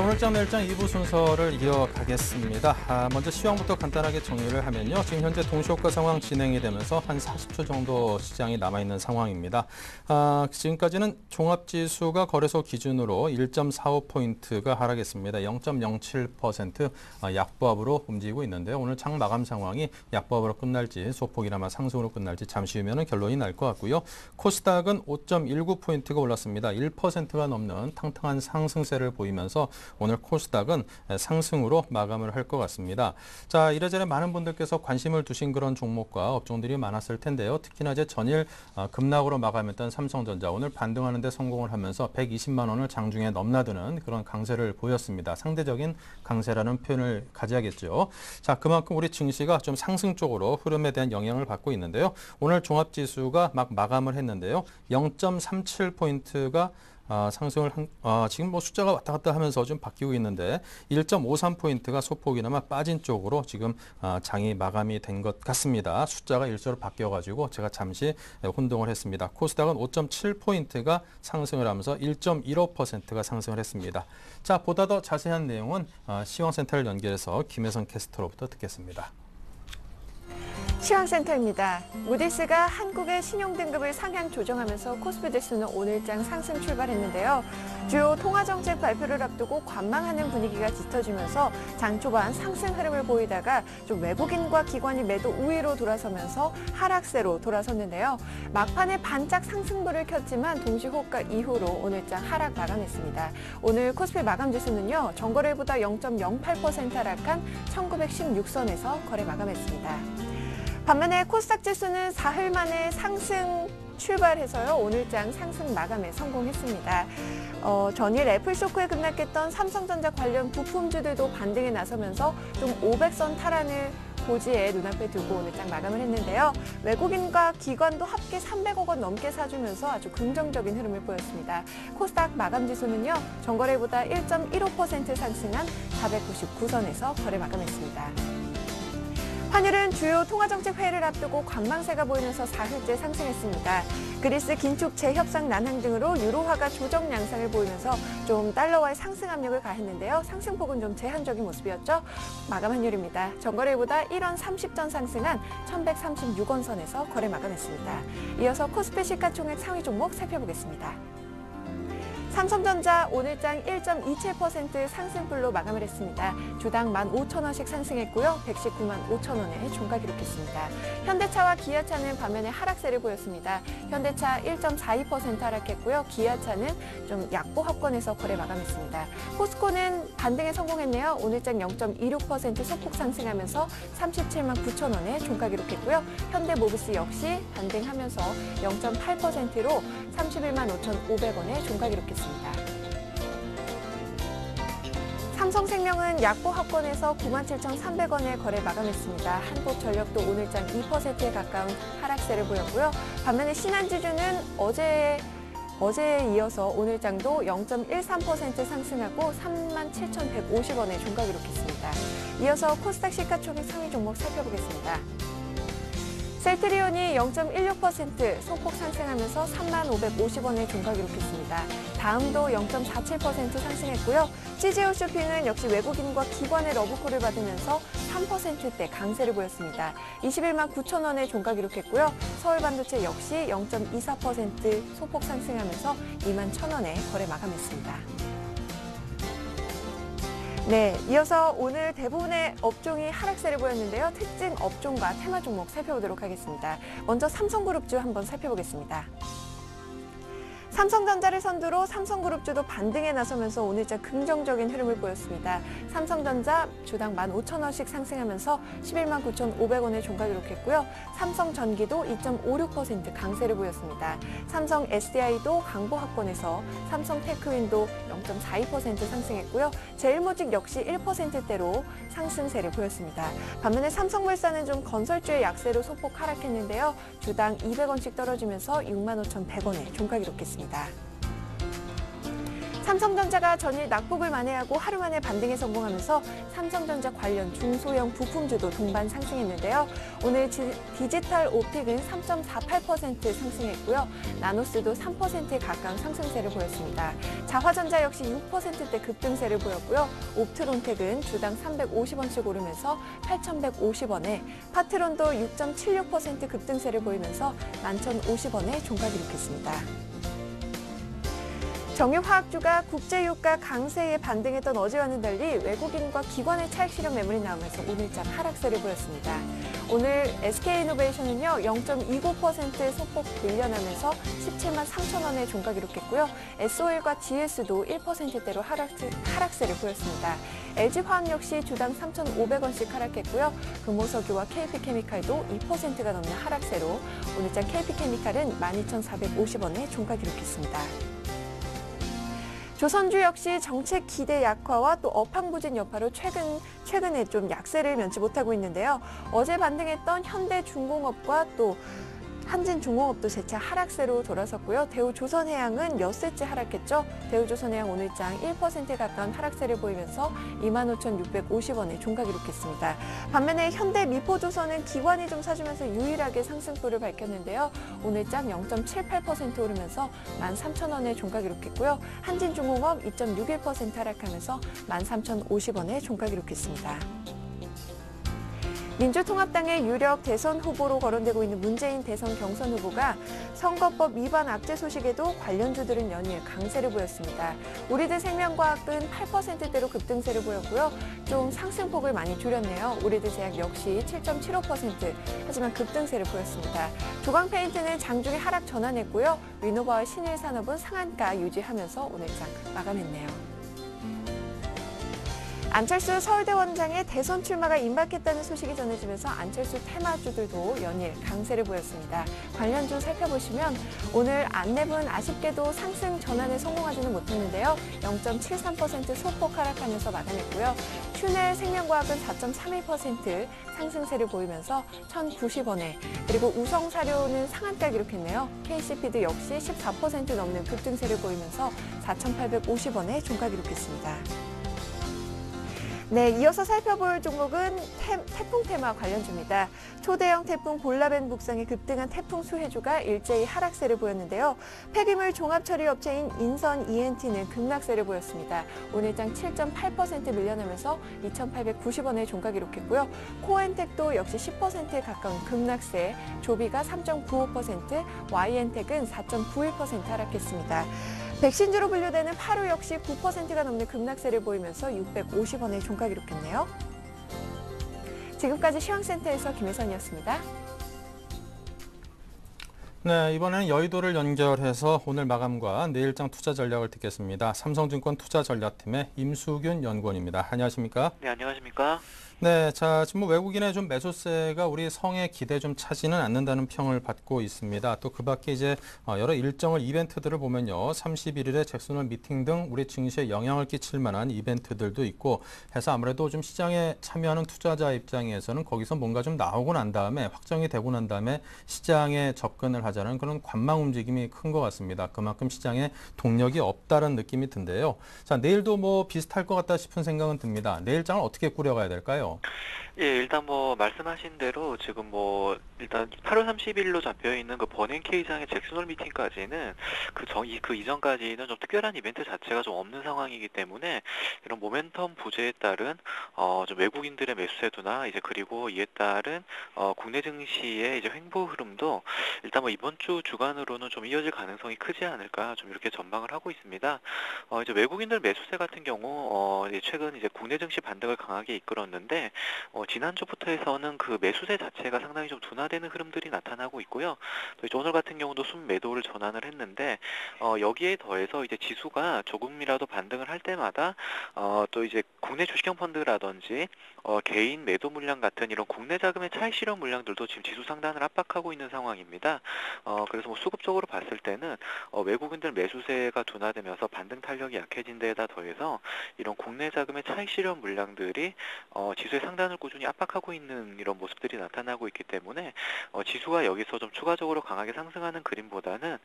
오늘장 내일장 2부 순서를 이어가겠습니다. 먼저 시황부터 간단하게 정리를 하면요. 지금 현재 동시효과 상황 진행이 되면서 한 40초 정도 시장이 남아있는 상황입니다. 지금까지는 종합지수가 거래소 기준으로 1.45포인트가 하락했습니다. 0.07% 약보합으로 움직이고 있는데요. 오늘 장 마감 상황이 약보합으로 끝날지 소폭이나마 상승으로 끝날지 잠시 후면은 결론이 날 것 같고요. 코스닥은 5.19포인트가 올랐습니다. 1%가 넘는 탕탕한 상승세를 보이면서 오늘 코스닥은 상승으로 마감을 할 것 같습니다. 자, 이래저래 많은 분들께서 관심을 두신 그런 종목과 업종들이 많았을 텐데요. 특히나 이제 전일 급락으로 마감했던 삼성전자 오늘 반등하는 데 성공을 하면서 120만 원을 장중에 넘나드는 그런 강세를 보였습니다. 상대적인 강세라는 표현을 가져야겠죠. 자, 그만큼 우리 증시가 좀 상승 쪽으로 흐름에 대한 영향을 받고 있는데요. 오늘 종합지수가 막 마감을 했는데요. 0.37포인트가 상승을 지금 뭐 숫자가 왔다 갔다 하면서 좀 바뀌고 있는데 1.53포인트가 소폭이나마 빠진 쪽으로 지금 장이 마감이 된 것 같습니다. 숫자가 일자로 바뀌어가지고 제가 잠시 혼동을 했습니다. 코스닥은 5.7포인트가 상승을 하면서 1.15%가 상승을 했습니다. 자, 보다 더 자세한 내용은 시황센터를 연결해서 김혜선 캐스터로부터 듣겠습니다. 시황센터입니다. 무디스가 한국의 신용등급을 상향 조정하면서 코스피 지수는 오늘장 상승 출발했는데요. 주요 통화정책 발표를 앞두고 관망하는 분위기가 짙어지면서 장 초반 상승 흐름을 보이다가 좀 외국인과 기관이 매도 우위로 돌아서면서 하락세로 돌아섰는데요. 막판에 반짝 상승불을 켰지만 동시호가 이후로 오늘장 하락 마감했습니다. 오늘 코스피 마감 지수는요. 전거래일보다 0.08% 하락한 1916선에서 거래 마감했습니다. 반면에 코스닥 지수는 사흘 만에 상승 출발해서요. 오늘장 상승 마감에 성공했습니다. 전일 애플쇼크에 급락했던 삼성전자 관련 부품주들도 반등에 나서면서 좀 500선 탈환을 고지에 눈앞에 두고 오늘장 마감을 했는데요. 외국인과 기관도 합계 300억 원 넘게 사주면서 아주 긍정적인 흐름을 보였습니다. 코스닥 마감 지수는요. 전거래보다 1.15% 상승한 499선에서 거래 마감했습니다. 환율은 주요 통화정책 회의를 앞두고 관망세가 보이면서 4흘째 상승했습니다. 그리스 긴축 재협상 난항 등으로 유로화가 조정 양상을 보이면서 좀 달러와의 상승 압력을 가했는데요. 상승폭은 좀 제한적인 모습이었죠. 마감 환율입니다. 전거래일보다 1원 30전 상승한 1136원 선에서 거래 마감했습니다. 이어서 코스피 시가총액 상위 종목 살펴보겠습니다. 삼성전자 오늘장 1.27% 상승불로 마감을 했습니다. 주당 15,000원씩 상승했고요. 119만 5천원에 종가 기록했습니다. 현대차와 기아차는 반면에 하락세를 보였습니다. 현대차 1.42% 하락했고요. 기아차는 좀 약보합권에서 거래 마감했습니다. 포스코는 반등에 성공했네요. 오늘장 0.26% 소폭 상승하면서 37만 9천원에 종가 기록했고요. 현대모비스 역시 반등하면서 0.8%로 31만 5,500원에 종가 기록했습니다. 삼성생명은 약보합권에서 97,300원에 거래 마감했습니다. 한국전력도 오늘장 2%에 가까운 하락세를 보였고요. 반면에 신한지주는 어제에 이어서 오늘장도 0.13% 상승하고 37,150원에 종가 기록했습니다. 이어서 코스닥 시가총액 상위 종목 살펴보겠습니다. 셀트리온이 0.16% 소폭 상승하면서 3550원에 종가 기록했습니다. 다음도 0.47% 상승했고요. CGO 쇼핑은 역시 외국인과 기관의 러브콜을 받으면서 3%대 강세를 보였습니다. 21만 9천원에 종가 기록했고요. 서울반도체 역시 0.24% 소폭 상승하면서 2만 1,000원에 거래 마감했습니다. 네, 이어서 오늘 대부분의 업종이 하락세를 보였는데요. 특징 업종과 테마 종목 살펴보도록 하겠습니다. 먼저 삼성그룹주 한번 살펴보겠습니다. 삼성전자를 선두로 삼성그룹주도 반등에 나서면서 오늘자 긍정적인 흐름을 보였습니다. 삼성전자 주당 15,000원씩 상승하면서 11만 9,500원에 종가 기록했고요. 삼성전기도 2.56% 강세를 보였습니다. 삼성 SDI도 강보합권에서 삼성테크윈도 0.42% 상승했고요. 제일모직 역시 1%대로 상승세를 보였습니다. 반면에 삼성물산은 좀 건설주의 약세로 소폭 하락했는데요. 주당 200원씩 떨어지면서 65,100원에 종가 기록했습니다. 삼성전자가 전일 낙폭을 만회하고 하루 만에 반등에 성공하면서 삼성전자 관련 중소형 부품주도 동반 상승했는데요. 오늘 디지털 옵틱은 3.48% 상승했고요. 나노스도 3%에 가까운 상승세를 보였습니다. 자화전자 역시 6%대 급등세를 보였고요. 옵트론텍은 주당 350원씩 오르면서 8,150원에, 파트론도 6.76% 급등세를 보이면서 11,050원에 종가 기록했습니다. 정유화학주가 국제유가 강세에 반등했던 어제와는 달리 외국인과 기관의 차익 실현 매물이 나오면서 오늘장 하락세를 보였습니다. 오늘 SK이노베이션은요 0.29% 소폭 밀려나면서 17만 3천 원에 종가 기록했고요. SOL과 GS도 1%대로 하락세를 보였습니다. LG화학 역시 주당 3,500원씩 하락했고요. 금호석유와 KP케미칼도 2%가 넘는 하락세로 오늘장 KP케미칼은 12,450원에 종가 기록했습니다. 조선주 역시 정책 기대 약화와 또 업황부진 여파로 최근에 좀 약세를 면치 못하고 있는데요. 어제 반등했던 현대중공업과 또 한진중공업도 재차 하락세로 돌아섰고요. 대우조선해양은 엿새째 하락했죠. 대우조선해양 오늘장 1%에 가까운 하락세를 보이면서 25,650원에 종가 기록했습니다. 반면에 현대미포조선은 기관이 좀 사주면서 유일하게 상승폭을 밝혔는데요. 오늘장 0.78% 오르면서 13,000원에 종가 기록했고요. 한진중공업 2.61% 하락하면서 13,050원에 종가 기록했습니다. 민주통합당의 유력 대선 후보로 거론되고 있는 문재인 대선 경선 후보가 선거법 위반 악재 소식에도 관련주들은 연일 강세를 보였습니다. 우리들 생명과학은 8%대로 급등세를 보였고요. 좀 상승폭을 많이 줄였네요. 우리들 제약 역시 7.75%, 하지만 급등세를 보였습니다. 조광페인트는 장중에 하락 전환했고요. 위노바와 신일산업은 상한가 유지하면서 오늘 장 마감했네요. 안철수 서울대 원장의 대선 출마가 임박했다는 소식이 전해지면서 안철수 테마주들도 연일 강세를 보였습니다. 관련주 살펴보시면 오늘 안랩은 아쉽게도 상승 전환에 성공하지는 못했는데요. 0.73% 소폭 하락하면서 마감했고요. 슈넬 생명과학은 4.31% 상승세를 보이면서 1,090원에, 그리고 우성사료는 상한가 기록했네요. KCP도 역시 14% 넘는 급등세를 보이면서 4,850원에 종가 기록했습니다. 네, 이어서 살펴볼 종목은 태풍 테마 관련주입니다. 초대형 태풍 볼라벤 북상에 급등한 태풍 수혜주가 일제히 하락세를 보였는데요. 폐기물 종합처리 업체인 인선 ENT는 급락세를 보였습니다. 오늘장 7.8% 밀려나면서 2,890원에 종가 기록했고요. 코엔텍도 역시 10%에 가까운 급락세, 조비가 3.95%, YN텍은 4.91% 하락했습니다. 백신주로 분류되는 파루 역시 9%가 넘는 급락세를 보이면서 650원에 종가 기록했네요. 지금까지 시황센터에서 김혜선이었습니다. 네, 이번에는 여의도를 연결해서 오늘 마감과 내일장 투자 전략을 듣겠습니다. 삼성증권 투자전략팀의 임수균 연구원입니다. 안녕하십니까? 네, 안녕하십니까? 네, 자, 지금 외국인의 좀 매수세가 우리 성의 기대 좀 차지는 않는다는 평을 받고 있습니다. 또 그 밖에 이제 여러 일정을 이벤트들을 보면요. 31일에 잭슨홀 미팅 등 우리 증시에 영향을 끼칠 만한 이벤트들도 있고 해서 아무래도 좀 시장에 참여하는 투자자 입장에서는 거기서 뭔가 좀 나오고 난 다음에 확정이 되고 난 다음에 시장에 접근을 하자는 그런 관망 움직임이 큰 것 같습니다. 그만큼 시장에 동력이 없다는 느낌이 든데요. 자, 내일도 뭐 비슷할 것 같다 싶은 생각은 듭니다. 내일장을 어떻게 꾸려가야 될까요? 예, 일단 뭐 말씀하신 대로 지금 뭐 일단 8월 30일로 잡혀 있는 그 버닝케이장의 잭슨홀 미팅까지는 그 이전까지는 좀 특별한 이벤트 자체가 좀 없는 상황이기 때문에 이런 모멘텀 부재에 따른 좀 외국인들의 매수세도나 이제 그리고 이에 따른 국내 증시의 이제 횡보 흐름도 일단 뭐 이번 주 주간으로는 좀 이어질 가능성이 크지 않을까 좀 이렇게 전망을 하고 있습니다. 이제 외국인들 매수세 같은 경우 이제 최근 이제 국내 증시 반등을 강하게 이끌었는데 지난주부터 해서는 그 매수세 자체가 상당히 좀 둔화되는 흐름들이 나타나고 있고요. 또 이제 오늘 같은 경우도 순매도를 전환을 했는데 여기에 더해서 이제 지수가 조금이라도 반등을 할 때마다 또 이제 국내 주식형 펀드라든지 개인 매도 물량 같은 이런 국내 자금의 차익 실현 물량들도 지금 지수 상단을 압박하고 있는 상황입니다. 그래서 뭐 수급적으로 봤을 때는 외국인들 매수세가 둔화되면서 반등 탄력이 약해진 데에다 더해서 이런 국내 자금의 차익 실현 물량들이 지수의 상단을 꾸준히 꾸준히 압박하고 있는 이런 모습들이 나타나고 있기 때문에 지수가 여기서 좀 추가적으로 강하게 상승하는 그림보다는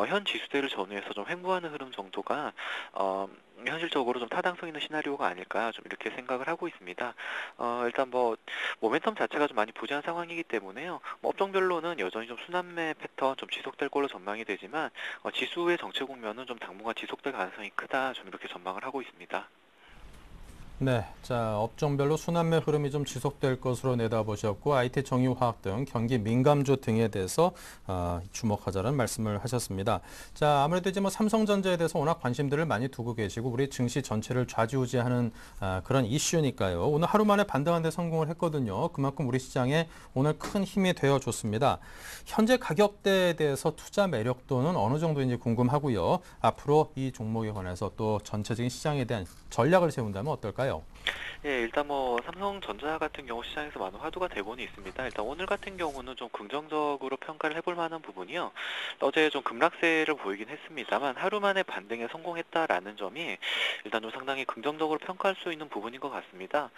현 지수대를 전후해서 좀 횡보하는 흐름 정도가 현실적으로 좀 타당성 있는 시나리오가 아닐까 좀 이렇게 생각을 하고 있습니다. 일단 뭐 모멘텀 자체가 좀 많이 부재한 상황이기 때문에요. 뭐 업종별로는 여전히 좀 순환매 패턴 좀 지속될 걸로 전망이 되지만 지수의 정체 국면은 좀 당분간 지속될 가능성이 크다 좀 이렇게 전망을 하고 있습니다. 네, 자, 업종별로 순환매 흐름이 좀 지속될 것으로 내다보셨고 IT, 정유화학 등 경기 민감주 등에 대해서 주목하자는 말씀을 하셨습니다. 자, 아무래도 이제 뭐 삼성전자에 대해서 워낙 관심들을 많이 두고 계시고 우리 증시 전체를 좌지우지하는 그런 이슈니까요. 오늘 하루 만에 반등하는 데 성공을 했거든요. 그만큼 우리 시장에 오늘 큰 힘이 되어줬습니다. 현재 가격대에 대해서 투자 매력도는 어느 정도인지 궁금하고요. 앞으로 이 종목에 관해서 또 전체적인 시장에 대한 전략을 세운다면 어떨까요? 예, 일단 뭐 삼성전자 같은 경우 시장에서 많은 화두가 되고는 있습니다. 일단 오늘 같은 경우는 좀 긍정적으로 평가를 해볼 만한 부분이요. 어제 좀 급락세를 보이긴 했습니다만 하루 만에 반등에 성공했다라는 점이 일단 좀 상당히 긍정적으로 평가할 수 있는 부분인 것 같습니다.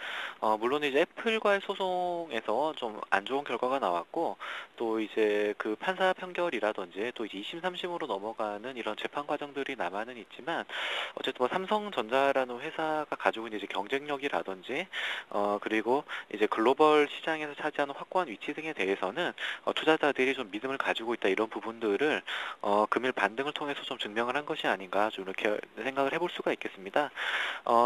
물론 이제 애플과의 소송에서 좀 안 좋은 결과가 나왔고 또 이제 그 판사 판결이라든지 또 이제 2심, 3심으로 넘어가는 이런 재판 과정들이 남아는 있지만 어쨌든 뭐 삼성전자라는 회사가 가지고 있는 이제 경쟁력이라든지 그리고 이제 글로벌 시장에서 차지하는 확고한 위치 등에 대해서는 투자자들이 좀 믿음을 가지고 있다 이런 부분들을 금일 반등을 통해서 좀 증명을 한 것이 아닌가 좀 이렇게 생각을 해볼 수가 있겠습니다.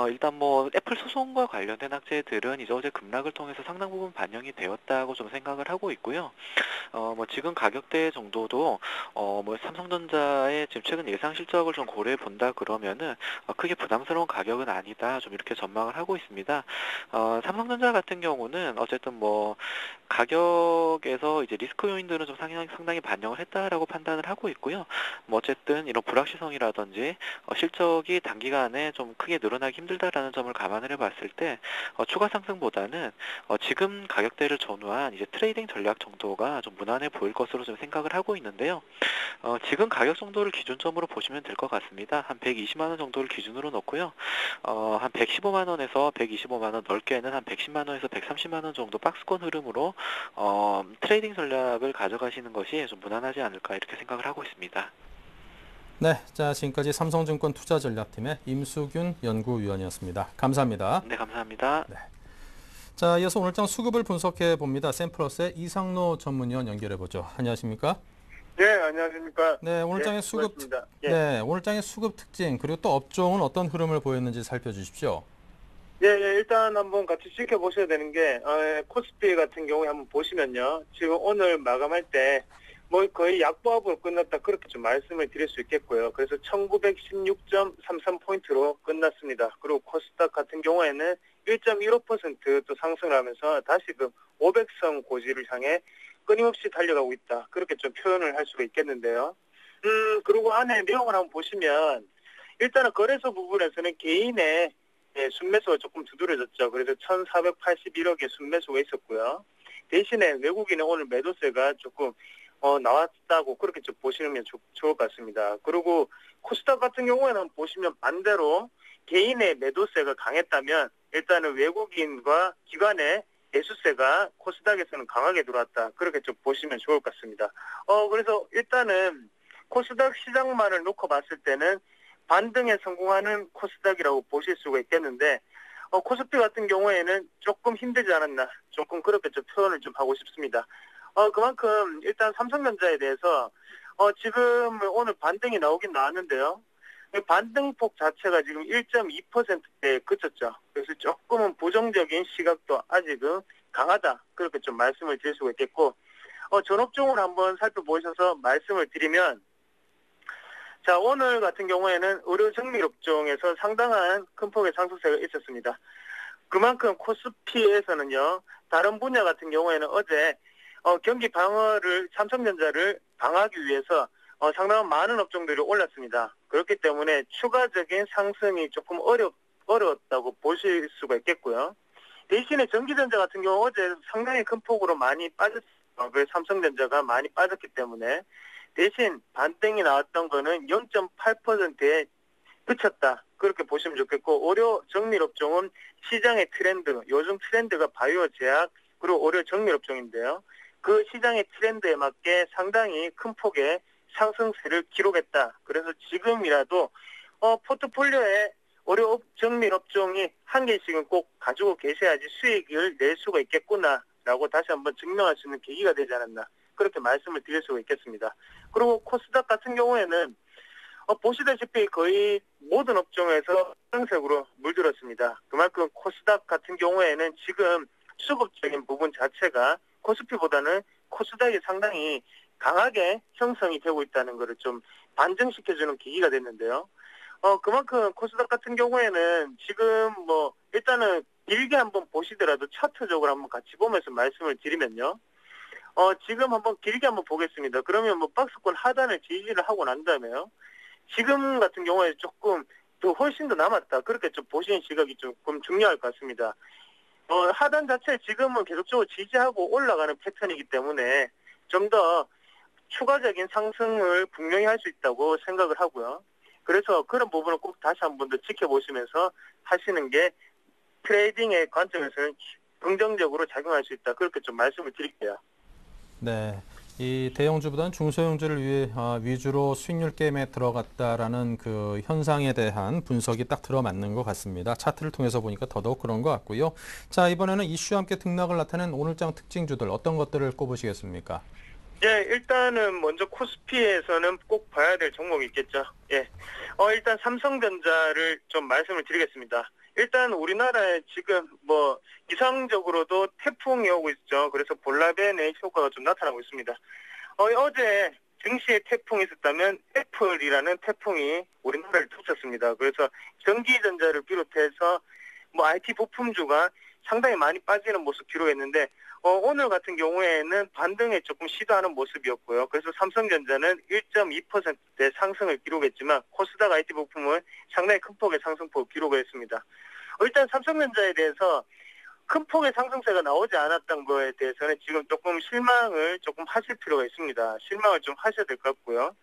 일단 뭐 애플 소송과 관련된 학제들은 이제 어제 급락을 통해서 상당 부분 반영이 되었다고 좀 생각을 하고 있고요. 뭐 지금 가격대 정도도 뭐 삼성전자의 지금 최근 예상 실적을 좀 고려해 본다 그러면은 크게 부담스러운 가격은 아니다 좀 이렇게 전망을 하고 있습니다. 삼성전자 같은 경우는 어쨌든 뭐 가격에서 이제 리스크 요인들은 좀 상당히 반영을 했다라고 판단을 하고 있고요. 뭐 어쨌든 이런 불확실성이라든지 실적이 단기간에 좀 크게 늘어나기 힘들다라는 점을 감안을 해봤을 때 추가 상승보다는 지금 가격대를 전후한 이제 트레이딩 전략 정도가 좀 무난해 보일 것으로 좀 생각을 하고 있는데요. 지금 가격 정도를 기준점으로 보시면 될 것 같습니다. 한 120만 원 정도를 기준으로 놓고요. 한 115만 원에서 125만 원, 넓게는 한 110만 원에서 130만 원 정도 박스권 흐름으로 트레이딩 전략을 가져가시는 것이 좀 무난하지 않을까 이렇게 생각을 하고 있습니다. 네, 자, 지금까지 삼성증권 투자전략팀의 임수균 연구위원이었습니다. 감사합니다. 네, 감사합니다. 네. 자, 이어서 오늘장 수급을 분석해 봅니다. 샘플러스의 이상로 전문위원 연결해 보죠. 안녕하십니까? 네, 안녕하십니까. 네, 오늘장의 네, 수급 고맙습니다. 예. 네, 오늘장의 수급 특징 그리고 또 업종은 어떤 흐름을 보였는지 살펴주십시오. 예, 일단 한번 같이 지켜보셔야 되는 게, 코스피 같은 경우에 한번 보시면요. 지금 오늘 마감할 때, 뭐 거의 약보합으로 끝났다. 그렇게 좀 말씀을 드릴 수 있겠고요. 그래서 1916.33포인트로 끝났습니다. 그리고 코스닥 같은 경우에는 1.15% 또 상승을 하면서 다시금 500선 고지를 향해 끊임없이 달려가고 있다. 그렇게 좀 표현을 할 수가 있겠는데요. 그리고 안에 내용을 한번 보시면, 일단은 거래소 부분에서는 개인의 순매수가 조금 두드러졌죠. 그래서 1,481억의 순매수가 있었고요. 대신에 외국인의 오늘 매도세가 조금 나왔다고 그렇게 좀 보시면 좋을 것 같습니다. 그리고 코스닥 같은 경우에는 보시면 반대로 개인의 매도세가 강했다면 일단은 외국인과 기관의 매수세가 코스닥에서는 강하게 들어왔다. 그렇게 좀 보시면 좋을 것 같습니다. 그래서 일단은 코스닥 시장만을 놓고 봤을 때는 반등에 성공하는 코스닥이라고 보실 수가 있겠는데 코스피 같은 경우에는 조금 힘들지 않았나 조금 그렇게 좀 표현을 좀 하고 싶습니다. 그만큼 일단 삼성전자에 대해서 지금 오늘 반등이 나오긴 나왔는데요. 반등폭 자체가 지금 1.2%대에 그쳤죠. 그래서 조금은 부정적인 시각도 아직은 강하다. 그렇게 좀 말씀을 드릴 수가 있겠고 전업종을 한번 살펴보셔서 말씀을 드리면 자, 오늘 같은 경우에는 의료정밀업종에서 상당한 큰 폭의 상승세가 있었습니다. 그만큼 코스피에서는요, 다른 분야 같은 경우에는 어제 경기 방어를 삼성전자를 방어하기 위해서 상당한 많은 업종들이 올랐습니다. 그렇기 때문에 추가적인 상승이 조금 어려웠다고 보실 수가 있겠고요. 대신에 전기전자 같은 경우 어제 상당히 큰 폭으로 많이 빠졌어요. 그래서 삼성전자가 많이 빠졌기 때문에 대신 반등이 나왔던 거는 0.8%의 그쳤다. 그렇게 보시면 좋겠고, 의료 정밀업종은 시장의 트렌드, 요즘 트렌드가 바이오 제약, 그리고 의료 정밀업종인데요. 그 시장의 트렌드에 맞게 상당히 큰 폭의 상승세를 기록했다. 그래서 지금이라도 포트폴리오에 의료 정밀업종이 한 개씩은 꼭 가지고 계셔야지 수익을 낼 수가 있겠구나라고 다시 한번 증명할 수 있는 계기가 되지 않았나. 그렇게 말씀을 드릴 수가 있겠습니다. 그리고 코스닥 같은 경우에는 보시다시피 거의 모든 업종에서 상승으로 물들었습니다. 그만큼 코스닥 같은 경우에는 지금 수급적인 부분 자체가 코스피보다는 코스닥이 상당히 강하게 형성이 되고 있다는 것을 좀 반증시켜주는 계기가 됐는데요. 그만큼 코스닥 같은 경우에는 지금 일단은 길게 한번 보시더라도 차트적으로 한번 같이 보면서 말씀을 드리면요. 지금 한번 길게 한번 보겠습니다. 그러면 박스권 하단을 지지를 하고 난 다음에요. 지금 같은 경우에 조금 더 훨씬 더 남았다. 그렇게 좀 보시는 시각이 조금 중요할 것 같습니다. 하단 자체 지금은 계속적으로 지지하고 올라가는 패턴이기 때문에 좀 더 추가적인 상승을 분명히 할 수 있다고 생각을 하고요. 그래서 그런 부분을 꼭 다시 한 번 더 지켜보시면서 하시는 게 트레이딩의 관점에서는 긍정적으로 작용할 수 있다. 그렇게 좀 말씀을 드릴게요. 네. 이 대형주보다는 중소형주를 위해 위주로 수익률 게임에 들어갔다라는 그 현상에 대한 분석이 딱 들어맞는 것 같습니다. 차트를 통해서 보니까 더더욱 그런 것 같고요. 자, 이번에는 이슈와 함께 등락을 나타낸 오늘장 특징주들 어떤 것들을 꼽으시겠습니까? 예, 일단은 먼저 코스피에서는 꼭 봐야 될 종목이 있겠죠. 예. 일단 삼성전자를 좀 말씀을 드리겠습니다. 일단 우리나라에 지금 이상적으로도 태풍이 오고 있죠. 그래서 볼라벤의 효과가 좀 나타나고 있습니다. 어제 증시에 태풍이 있었다면 애플이라는 태풍이 우리나라를 덮쳤습니다. 그래서 전기전자를 비롯해서 IT 부품주가 상당히 많이 빠지는 모습 기록했는데 오늘 같은 경우에는 반등에 조금 시도하는 모습이었고요. 그래서 삼성전자는 1.2%대 상승을 기록했지만 코스닥 IT 부품은 상당히 큰 폭의 상승폭을 기록을 했습니다. 일단 삼성전자에 대해서 큰 폭의 상승세가 나오지 않았던 거에 대해서는 지금 조금 실망을 조금 하실 필요가 있습니다. 실망을 좀 하셔야 될 것 같고요.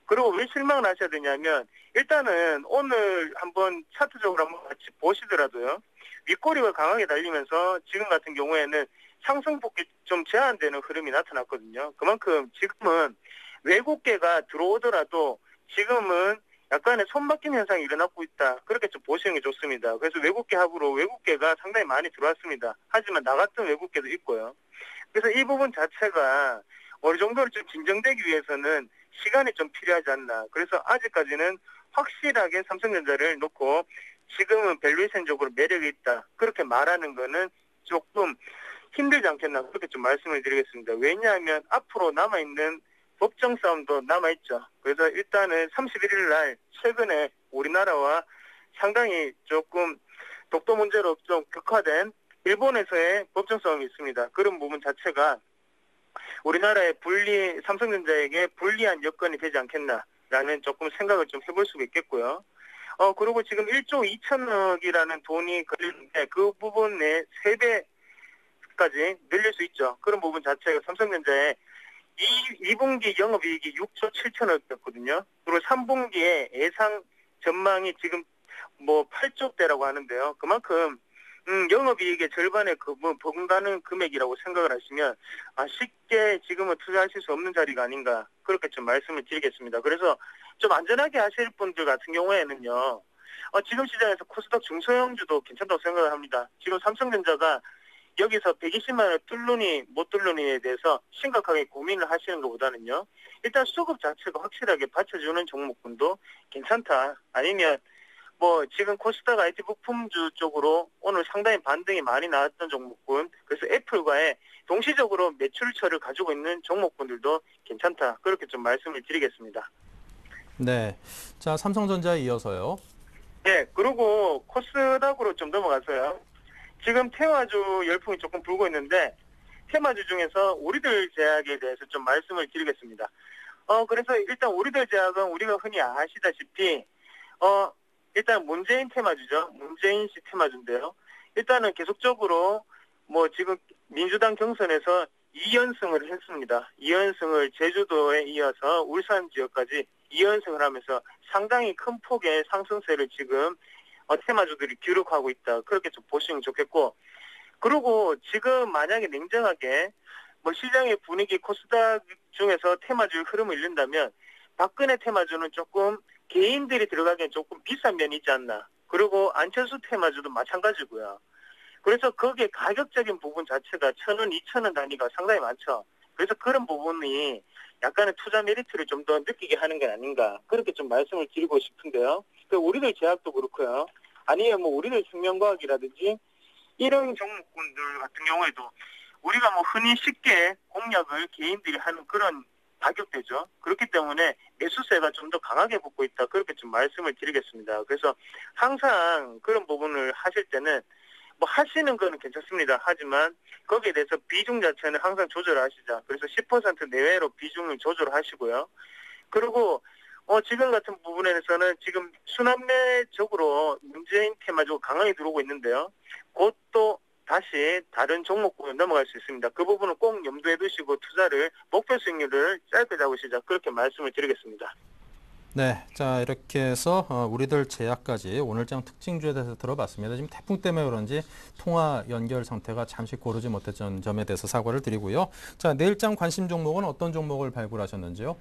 그리고 왜 실망을 하셔야 되냐면 일단은 오늘 한번 차트적으로 한번 같이 보시더라도요. 윗꼬리가 강하게 달리면서 지금 같은 경우에는 상승폭이 좀 제한되는 흐름이 나타났거든요. 그만큼 지금은 외국계가 들어오더라도 지금은 약간의 손바뀜 현상이 일어나고 있다. 그렇게 좀 보시는 게 좋습니다. 그래서 외국계 합으로 외국계가 상당히 많이 들어왔습니다. 하지만 나갔던 외국계도 있고요. 그래서 이 부분 자체가 어느 정도로 좀 진정되기 위해서는 시간이 좀 필요하지 않나. 그래서 아직까지는 확실하게 삼성전자를 놓고 지금은 밸류에이션적으로 매력이 있다. 그렇게 말하는 거는 조금 힘들지 않겠나. 그렇게 좀 말씀을 드리겠습니다. 왜냐하면 앞으로 남아있는 법정 싸움도 남아있죠. 그래서 일단은 31일 날 최근에 우리나라와 상당히 조금 독도 문제로 좀 격화된 일본에서의 법정 싸움이 있습니다. 그런 부분 자체가 우리나라의 삼성전자에게 불리한 여건이 되지 않겠나라는 조금 생각을 좀 해볼 수가 있겠고요. 그리고 지금 1조 2천억이라는 돈이 걸리는데 그 부분의 3배까지 늘릴 수 있죠. 그런 부분 자체가 삼성전자의 2분기 영업이익이 6조 7천억이었거든요. 그리고 3분기에 예상 전망이 지금 8조대라고 하는데요. 그만큼 영업이익의 절반에 버금가는 금액이라고 생각을 하시면 쉽게 지금은 투자하실 수 없는 자리가 아닌가 그렇게 좀 말씀을 드리겠습니다. 그래서 좀 안전하게 하실 분들 같은 경우에는요. 지금 시장에서 코스닥 중소형주도 괜찮다고 생각을 합니다. 지금 삼성전자가 여기서 120만 원 뚫느니 못 뚫느니에 대해서 심각하게 고민을 하시는 것보다는요. 일단 수급 자체가 확실하게 받쳐주는 종목군도 괜찮다. 아니면 지금 코스닥 IT 부품주 쪽으로 오늘 상당히 반등이 많이 나왔던 종목군, 그래서 애플과의 동시적으로 매출처를 가지고 있는 종목군들도 괜찮다. 그렇게 좀 말씀을 드리겠습니다. 네. 자, 삼성전자에 이어서요. 네, 그리고 코스닥으로 좀 넘어가서요. 지금 테마주 열풍이 조금 불고 있는데 테마주 중에서 우리들 제약에 대해서 좀 말씀을 드리겠습니다. 그래서 일단 우리들 제약은 우리가 흔히 아시다시피 일단 문재인 테마주죠. 문재인 씨 테마주인데요. 일단은 계속적으로 지금 민주당 경선에서 2연승을 했습니다. 2연승을 제주도에 이어서 울산 지역까지 2연승을 하면서 상당히 큰 폭의 상승세를 지금 테마주들이 기록하고 있다. 그렇게 좀 보시면 좋겠고, 그리고 지금 만약에 냉정하게 뭐 시장의 분위기 코스닥 중에서 테마주의 흐름을 읽는다면 박근혜 테마주는 조금 개인들이 들어가기엔 조금 비싼 면이 있지 않나. 그리고 안철수 테마주도 마찬가지고요. 그래서 거기에 가격적인 부분 자체가 1,000원, 2,000원 단위가 상당히 많죠. 그래서 그런 부분이 약간의 투자 메리트를 좀 더 느끼게 하는 게 아닌가. 그렇게 좀 말씀을 드리고 싶은데요. 우리들 제약도 그렇고요. 아니면 뭐 우리들 생명과학이라든지 이런 종목군들 같은 경우에도 우리가 뭐 흔히 쉽게 공략을 개인들이 하는 그런 가격대죠. 그렇기 때문에 매수세가 좀 더 강하게 붙고 있다. 그렇게 좀 말씀을 드리겠습니다. 그래서 항상 그런 부분을 하실 때는 뭐 하시는 거는 괜찮습니다. 하지만 거기에 대해서 비중 자체는 항상 조절하시자. 그래서 10% 내외로 비중을 조절하시고요. 그리고 지금 같은 부분에서는 지금 순환매적으로 문재인 테마적으로 강하게 들어오고 있는데요. 곧 또 다시 다른 종목군에 넘어갈 수 있습니다. 그 부분은 꼭 염두에 두시고 투자를 목표 수익률을 짧게 잡으시자. 그렇게 말씀을 드리겠습니다. 네, 자 이렇게 해서 우리들 제약까지 오늘장 특징주에 대해서 들어봤습니다. 지금 태풍 때문에 그런지 통화 연결 상태가 잠시 고르지 못했던 점에 대해서 사과를 드리고요. 자 내일장 관심 종목은 어떤 종목을 발굴하셨는지요?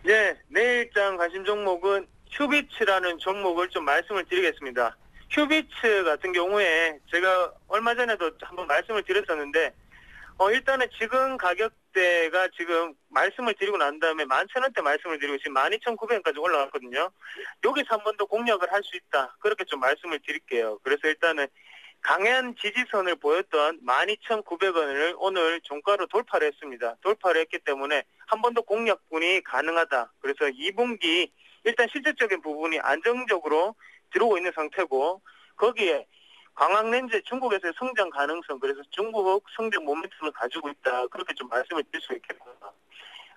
네, 내일장 관심 종목은 휴비츠라는 종목을 좀 말씀을 드리겠습니다. 휴비츠 같은 경우에 제가 얼마 전에도 한번 말씀을 드렸었는데 일단은 지금 가격대가 지금 말씀을 드리고 난 다음에 11,000원대 말씀을 드리고 지금 12,900원까지 올라갔거든요. 여기서 한 번 더 공략을 할 수 있다. 그렇게 좀 말씀을 드릴게요. 그래서 일단은 강한 지지선을 보였던 12,900원을 오늘 종가로 돌파를 했습니다. 돌파를 했기 때문에 한 번 더 공략분이 가능하다. 그래서 2분기 일단 실질적인 부분이 안정적으로 들어오고 있는 상태고, 거기에 광학렌즈 중국에서의 성장 가능성, 그래서 중국 성장 모멘텀을 가지고 있다. 그렇게 좀 말씀을 드릴 수 있겠고요.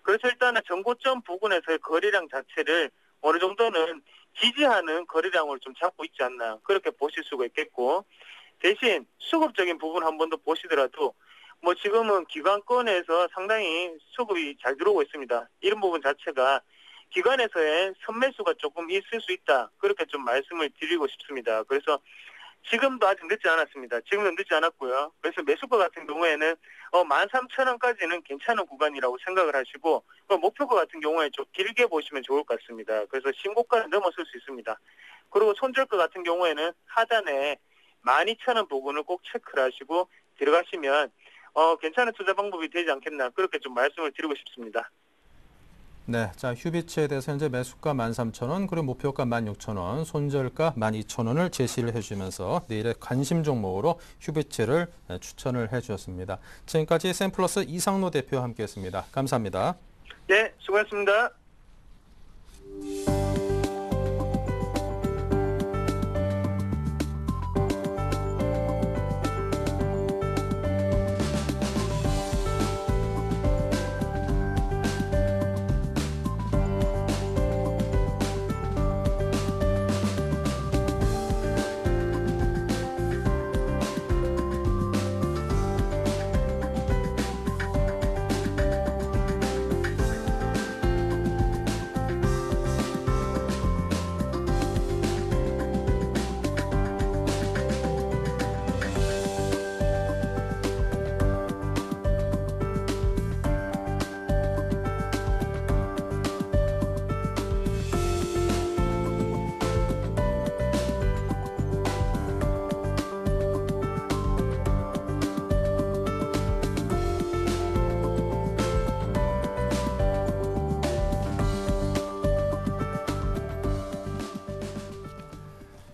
그래서 일단은 전고점 부근에서의 거래량 자체를 어느 정도는 지지하는 거래량을 좀 잡고 있지 않나. 그렇게 보실 수가 있겠고, 대신 수급적인 부분 한 번 더 보시더라도 뭐 지금은 기관권에서 상당히 수급이 잘 들어오고 있습니다. 이런 부분 자체가 기관에서의 선매수가 조금 있을 수 있다. 그렇게 좀 말씀을 드리고 싶습니다. 그래서 지금도 아직 늦지 않았습니다. 지금은 늦지 않았고요. 그래서 매수가 같은 경우에는 13,000원까지는 괜찮은 구간이라고 생각을 하시고, 목표가 같은 경우에 좀 길게 보시면 좋을 것 같습니다. 그래서 신고가를 넘어설 수 있습니다. 그리고 손절가 같은 경우에는 하단에 12,000원 부분을 꼭 체크를 하시고 들어가시면 괜찮은 투자 방법이 되지 않겠나. 그렇게 좀 말씀을 드리고 싶습니다. 네, 자 휴비츠에 대해서 현재 매수가 13,000원, 그리고 목표가 16,000원, 손절가 12,000원을 제시를 해주면서 내일의 관심 종목으로 휴비츠를 추천을 해주셨습니다. 지금까지 샘플러스 이상로 대표와 함께했습니다. 감사합니다. 네, 수고하셨습니다.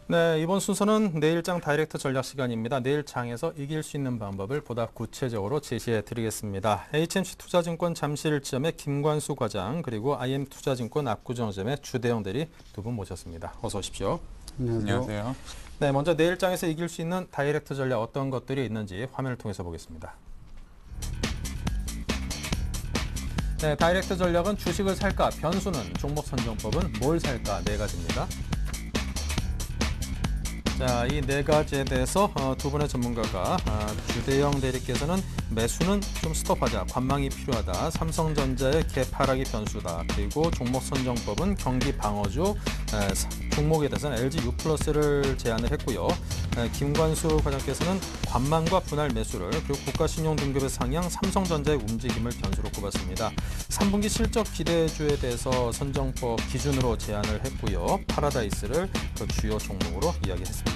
네, 이번 순서는 내일장 다이렉트 전략 시간입니다. 내일장에서 이길 수 있는 방법을 보다 구체적으로 제시해 드리겠습니다. HMC 투자증권 잠실지점의 김관수 과장, 그리고 IM 투자증권 압구정점의 주대영 대리 두 분 모셨습니다. 어서 오십시오. 안녕하세요. 네, 먼저 내일장에서 이길 수 있는 다이렉트 전략 어떤 것들이 있는지 화면을 통해서 보겠습니다. 네, 다이렉트 전략은 주식을 살까, 변수는 종목 선정법은 뭘 살까 네 가지입니다. 자, 이 네 가지에 대해서 두 분의 전문가가 주대영 대리께서는 매수는 좀 스톱하자, 관망이 필요하다, 삼성전자의 개파락이 변수다, 그리고 종목 선정법은 경기 방어주, 종목에 대해서는 LG U+를 제안을 했고요. 김관수 과장께서는 관망과 분할 매수를, 그리고 국가신용 등급의 상향, 삼성전자의 움직임을 변수로 꼽았습니다. 3분기 실적 기대주에 대해서 선정법 기준으로 제안을 했고요. 파라다이스를 그 주요 종목으로 이야기했습니다.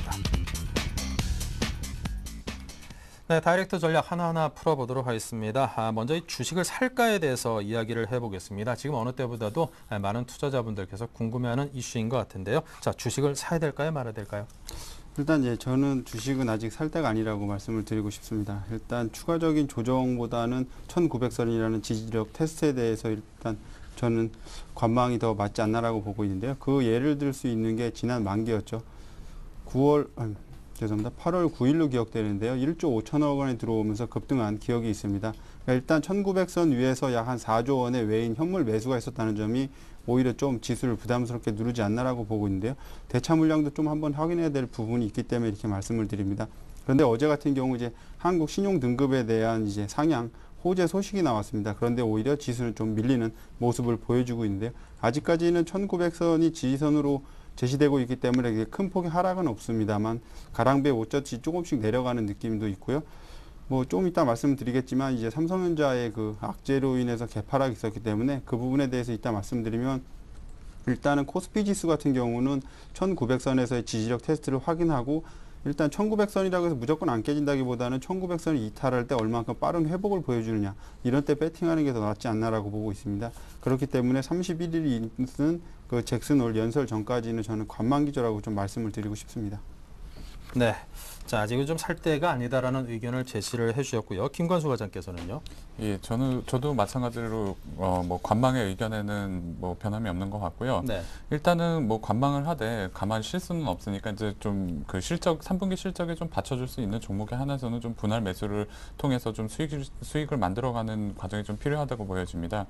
네, 다이렉트 전략 하나하나 풀어보도록 하겠습니다. 먼저 이 주식을 살까에 대해서 이야기를 해보겠습니다. 지금 어느 때보다도 많은 투자자분들께서 궁금해하는 이슈인 것 같은데요. 자, 주식을 사야 될까요, 말아야 될까요? 일단 저는 주식은 아직 살 때가 아니라고 말씀을 드리고 싶습니다. 일단 추가적인 조정보다는 1900선이라는 지지력 테스트에 대해서 일단 저는 관망이 더 맞지 않나라고 보고 있는데요. 그 예를 들 수 있는 게 지난 만기였죠. 8월 9일로 기억되는데요. 1조 5천억 원에 들어오면서 급등한 기억이 있습니다. 그러니까 일단 1900선 위에서 약 한 4조 원의 외인 현물 매수가 있었다는 점이 오히려 좀 지수를 부담스럽게 누르지 않나라고 보고 있는데요. 대차 물량도 좀 한번 확인해야 될 부분이 있기 때문에 이렇게 말씀을 드립니다. 그런데 어제 같은 경우 이제 한국 신용 등급에 대한 이제 상향 호재 소식이 나왔습니다. 그런데 오히려 지수는 좀 밀리는 모습을 보여주고 있는데요. 아직까지는 1900선이 지지선으로 제시되고 있기 때문에 큰 폭의 하락은 없습니다만 가랑비의 오젓이 조금씩 내려가는 느낌도 있고요. 뭐 좀 이따 말씀드리겠지만 이제 삼성전자의 그 악재로 인해서 개파락이 있었기 때문에 그 부분에 대해서 이따 말씀드리면 일단은 코스피 지수 같은 경우는 1900선에서의 지지력 테스트를 확인하고 일단 1900선이라고 해서 무조건 안 깨진다기보다는 1900선이 이탈할 때 얼마큼 빠른 회복을 보여주느냐 이런 때 배팅하는 게 더 낫지 않나라고 보고 있습니다. 그렇기 때문에 31일이 있는 그 잭슨홀 연설 전까지는 저는 관망기조라고 좀 말씀을 드리고 싶습니다. 네, 자, 아직은 좀 살 때가 아니다라는 의견을 제시를 해주셨고요. 김관수 과장께서는요? 예, 저도 마찬가지로 뭐 관망의 의견에는 뭐 변함이 없는 것 같고요. 네. 일단은 뭐 관망을 하되 가만 쉴 수는 없으니까 이제 좀 그 실적 3분기 실적에 좀 받쳐줄 수 있는 종목에 한해서는 좀 분할 매수를 통해서 좀 수익을 만들어가는 과정이 좀 필요하다고 보여집니다.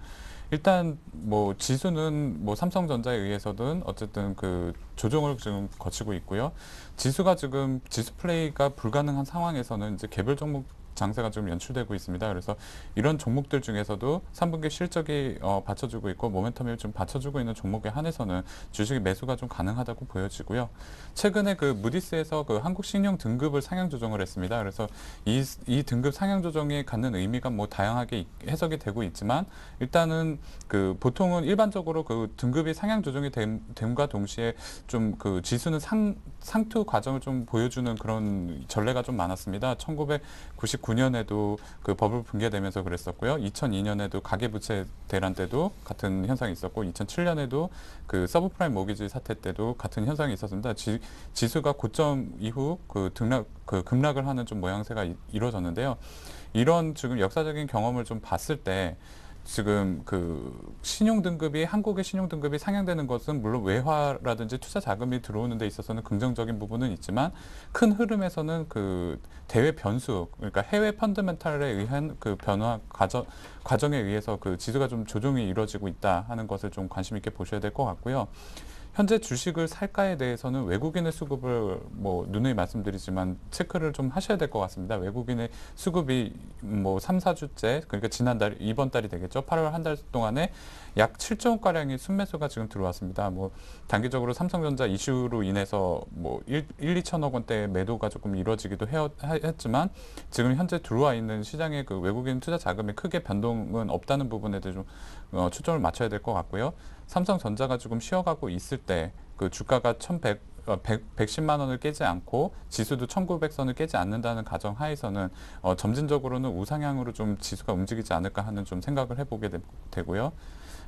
일단 뭐 지수는 뭐 삼성전자에 의해서든 어쨌든 그 조정을 지금 거치고 있고요. 지수가 지금 지수 플레이가 불가능한 상황에서는 이제 개별 종목 장세가 지금 연출되고 있습니다. 그래서 이런 종목들 중에서도 3분기 실적이 받쳐주고 있고 모멘텀이 좀 받쳐주고 있는 종목에 한해서는 주식 매수가 좀 가능하다고 보여지고요. 최근에 그 무디스에서 그 한국 신용 등급을 상향 조정을 했습니다. 그래서 이 등급 상향 조정이 갖는 의미가 뭐 다양하게 해석이 되고 있지만 일단은 그 보통은 일반적으로 그 등급이 상향 조정이 됨과 동시에 좀 그 지수는 상투 과정을 좀 보여주는 그런 전례가 좀 많았습니다. 1999년에도 그 버블 붕괴되면서 그랬었고요. 2002년에도 가계부채 대란 때도 같은 현상이 있었고 2007년에도 그 서브프라임 모기지 사태 때도 같은 현상이 있었습니다. 지수가 고점 이후 그 급락을 하는 좀 모양새가 이루어졌는데요. 이런 지금 역사적인 경험을 좀 봤을 때 지금 그 신용 등급이 한국의 신용 등급이 상향되는 것은 물론 외화라든지 투자 자금이 들어오는 데 있어서는 긍정적인 부분은 있지만 큰 흐름에서는 그 대외 변수 그러니까 해외 펀더멘탈에 의한 그 변화 과정에 의해서 그 지수가 좀 조정이 이루어지고 있다 하는 것을 좀 관심 있게 보셔야 될 것 같고요. 현재 주식을 살까에 대해서는 외국인의 수급을 뭐 누누이 말씀드리지만 체크를 좀 하셔야 될 것 같습니다. 외국인의 수급이 뭐 3, 4주째 그러니까 지난달 이번 달이 되겠죠. 8월 한 달 동안에 약 7조 원가량의 순매수가 지금 들어왔습니다. 뭐 단기적으로 삼성전자 이슈로 인해서 뭐 2천억 원대 매도가 조금 이루어지기도 했지만 지금 현재 들어와 있는 시장의 그 외국인 투자 자금의 크게 변동은 없다는 부분에 대해 좀 초점을 맞춰야 될 것 같고요. 삼성전자가 조금 쉬어가고 있을 때 그 주가가 110만 원을 깨지 않고 지수도 1900선을 깨지 않는다는 가정 하에서는 점진적으로는 우상향으로 좀 지수가 움직이지 않을까 하는 좀 생각을 해보게 되고요.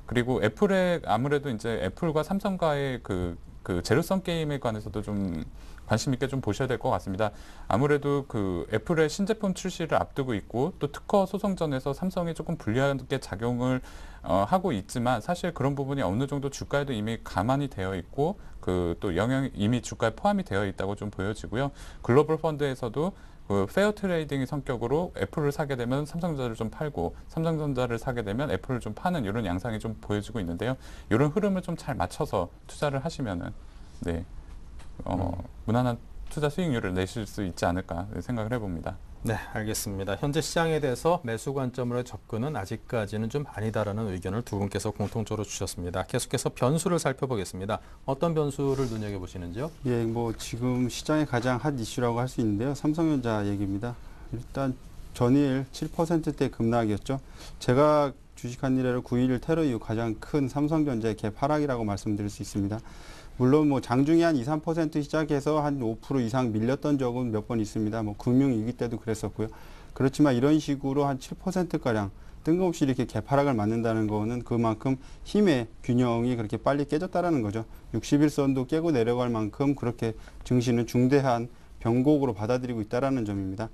그리고 애플의 아무래도 이제 애플과 삼성과의 그 제로섬 게임에 관해서도 좀 관심 있게 좀 보셔야 될 것 같습니다. 아무래도 그 애플의 신제품 출시를 앞두고 있고 또 특허 소송전에서 삼성이 조금 불리하게 작용을 하고 있지만 사실 그런 부분이 어느 정도 주가에도 이미 감안이 되어 있고 그 또 영향이 이미 주가에 포함이 되어 있다고 좀 보여지고요. 글로벌 펀드에서도 그 페어 트레이딩의 성격으로 애플을 사게 되면 삼성전자를 좀 팔고 삼성전자를 사게 되면 애플을 좀 파는 이런 양상이 좀 보여지고 있는데요. 이런 흐름을 좀 잘 맞춰서 투자를 하시면은 네 무난한 투자 수익률을 내실 수 있지 않을까 생각을 해봅니다. 네, 알겠습니다. 현재 시장에 대해서 매수 관점으로 접근은 아직까지는 좀 아니다라는 의견을 두 분께서 공통적으로 주셨습니다. 계속해서 변수를 살펴보겠습니다. 어떤 변수를 눈여겨보시는지요? 예, 뭐 지금 시장의 가장 핫 이슈라고 할 수 있는데요. 삼성전자 얘기입니다. 일단 전일 7%대 급락이었죠. 제가 주식한 이래로 9.11 테러 이후 가장 큰 삼성전자의 갭하락이라고 말씀드릴 수 있습니다. 물론 뭐 장중에 한 2, 3% 시작해서 한 5% 이상 밀렸던 적은 몇 번 있습니다. 뭐 금융위기 때도 그랬었고요. 그렇지만 이런 식으로 한 7%가량 뜬금없이 이렇게 갭하락을 맞는다는 거는 그만큼 힘의 균형이 그렇게 빨리 깨졌다라는 거죠. 60일선도 깨고 내려갈 만큼 그렇게 증시는 중대한 변곡으로 받아들이고 있다라는 점입니다.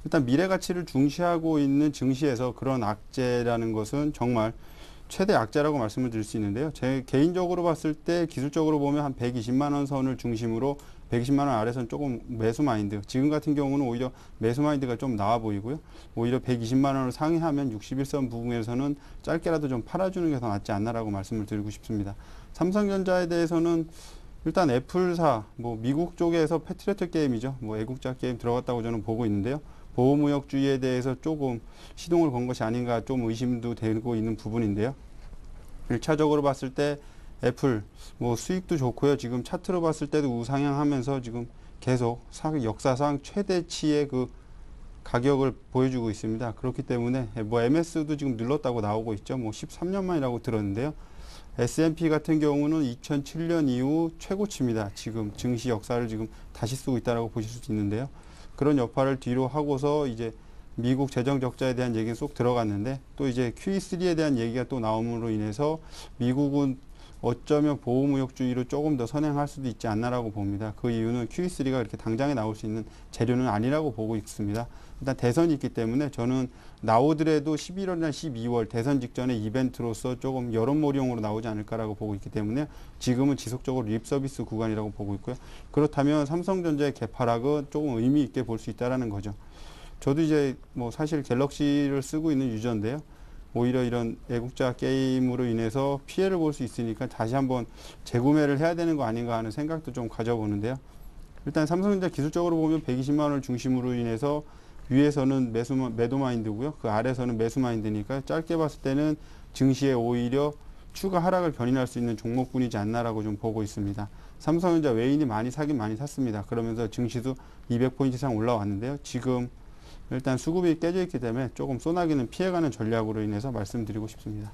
일단 미래 가치를 중시하고 있는 증시에서 그런 악재라는 것은 정말 최대 악재라고 말씀을 드릴 수 있는데요. 제 개인적으로 봤을 때 기술적으로 보면 한 120만 원 선을 중심으로 120만 원 아래선 조금 매수 마인드. 지금 같은 경우는 오히려 매수 마인드가 좀 나와 보이고요. 오히려 120만 원을 상회하면 61선 부분에서는 짧게라도 좀 팔아주는 게 더 낫지 않나라고 말씀을 드리고 싶습니다. 삼성전자에 대해서는 일단 애플사, 뭐 미국 쪽에서 패트리어트 게임이죠. 뭐 애국자 게임 들어갔다고 저는 보고 있는데요. 보호무역주의에 대해서 조금 시동을 건 것이 아닌가 좀 의심도 되고 있는 부분인데요. 1차적으로 봤을 때 애플 뭐 수익도 좋고요. 지금 차트로 봤을 때도 우상향하면서 지금 계속 역사상 최대치의 그 가격을 보여주고 있습니다. 그렇기 때문에 뭐 MS도 지금 눌렀다고 나오고 있죠. 뭐 13년 만이라고 들었는데요. S&P 같은 경우는 2007년 이후 최고치입니다. 지금 증시 역사를 지금 다시 쓰고 있다라고 보실 수 있는데요. 그런 여파를 뒤로 하고서 이제 미국 재정 적자에 대한 얘기는 쏙 들어갔는데 또 이제 QE3에 대한 얘기가 또 나옴으로 인해서 미국은 어쩌면 보호무역주의로 조금 더 선행할 수도 있지 않나라고 봅니다. 그 이유는 QE3가 이렇게 당장에 나올 수 있는 재료는 아니라고 보고 있습니다. 일단 대선이 있기 때문에 저는 나오더라도 11월이나 12월 대선 직전의 이벤트로서 조금 여론몰이용으로 나오지 않을까라고 보고 있기 때문에 지금은 지속적으로 립서비스 구간이라고 보고 있고요. 그렇다면 삼성전자의 개파락은 조금 의미 있게 볼 수 있다라는 거죠. 저도 이제 뭐 사실 갤럭시를 쓰고 있는 유저인데요. 오히려 이런 애국자 게임으로 인해서 피해를 볼 수 있으니까 다시 한번 재구매를 해야 되는 거 아닌가 하는 생각도 좀 가져보는데요. 일단 삼성전자 기술적으로 보면 120만 원을 중심으로 인해서 위에서는 매도 마인드고요. 그 아래서는 매수 마인드니까 짧게 봤을 때는 증시에 오히려 추가 하락을 견인할 수 있는 종목군이지 않나라고 좀 보고 있습니다. 삼성전자 외인이 많이 사긴 많이 샀습니다. 그러면서 증시도 200포인트 이상 올라왔는데요. 지금 일단 수급이 깨져 있기 때문에 조금 소나기는 피해가는 전략으로 인해서 말씀드리고 싶습니다.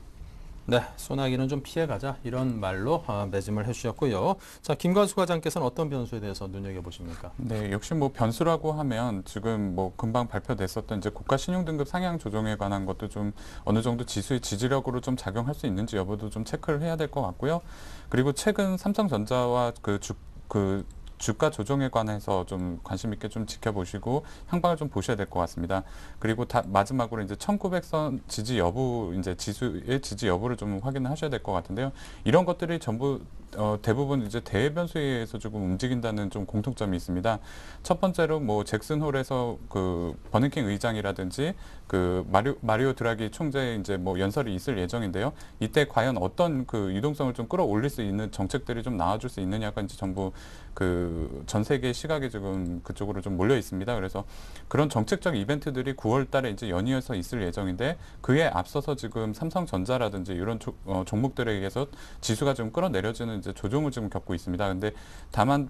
네, 소나기는 좀 피해가자 이런 말로 매짐을 해주셨고요. 자, 김관수 과장께서는 어떤 변수에 대해서 눈여겨보십니까? 네, 역시 뭐 변수라고 하면 지금 뭐 금방 발표됐었던 이제 국가 신용등급 상향 조정에 관한 것도 좀 어느 정도 지수의 지지력으로 좀 작용할 수 있는지 여부도 좀 체크를 해야 될 것 같고요. 그리고 최근 삼성전자와 주가 조정에 관해서 좀 관심 있게 좀 지켜보시고 향방을 좀 보셔야 될 것 같습니다. 그리고 마지막으로 이제 1900선 지지 여부, 이제 지수의 지지 여부를 좀 확인을 하셔야 될 것 같은데요. 이런 것들이 전부 대부분 이제 대외 변수에 의해서 조금 움직인다는 좀 공통점이 있습니다. 첫 번째로 뭐 잭슨 홀에서 그 버냉킹 의장이라든지 그 마리오 드라기 총재의 이제 뭐 연설이 있을 예정인데요. 이때 과연 어떤 그 유동성을 좀 끌어올릴 수 있는 정책들이 좀 나와줄 수 있느냐가 이제 전부 그 전 세계 시각이 지금 그쪽으로 좀 몰려 있습니다. 그래서 그런 정책적 이벤트들이 9월 달에 이제 연이어서 있을 예정인데 그에 앞서서 지금 삼성전자라든지 이런 종목들에 의해서 지수가 좀 끌어내려지는 이제 조정을 지금 겪고 있습니다. 근데 다만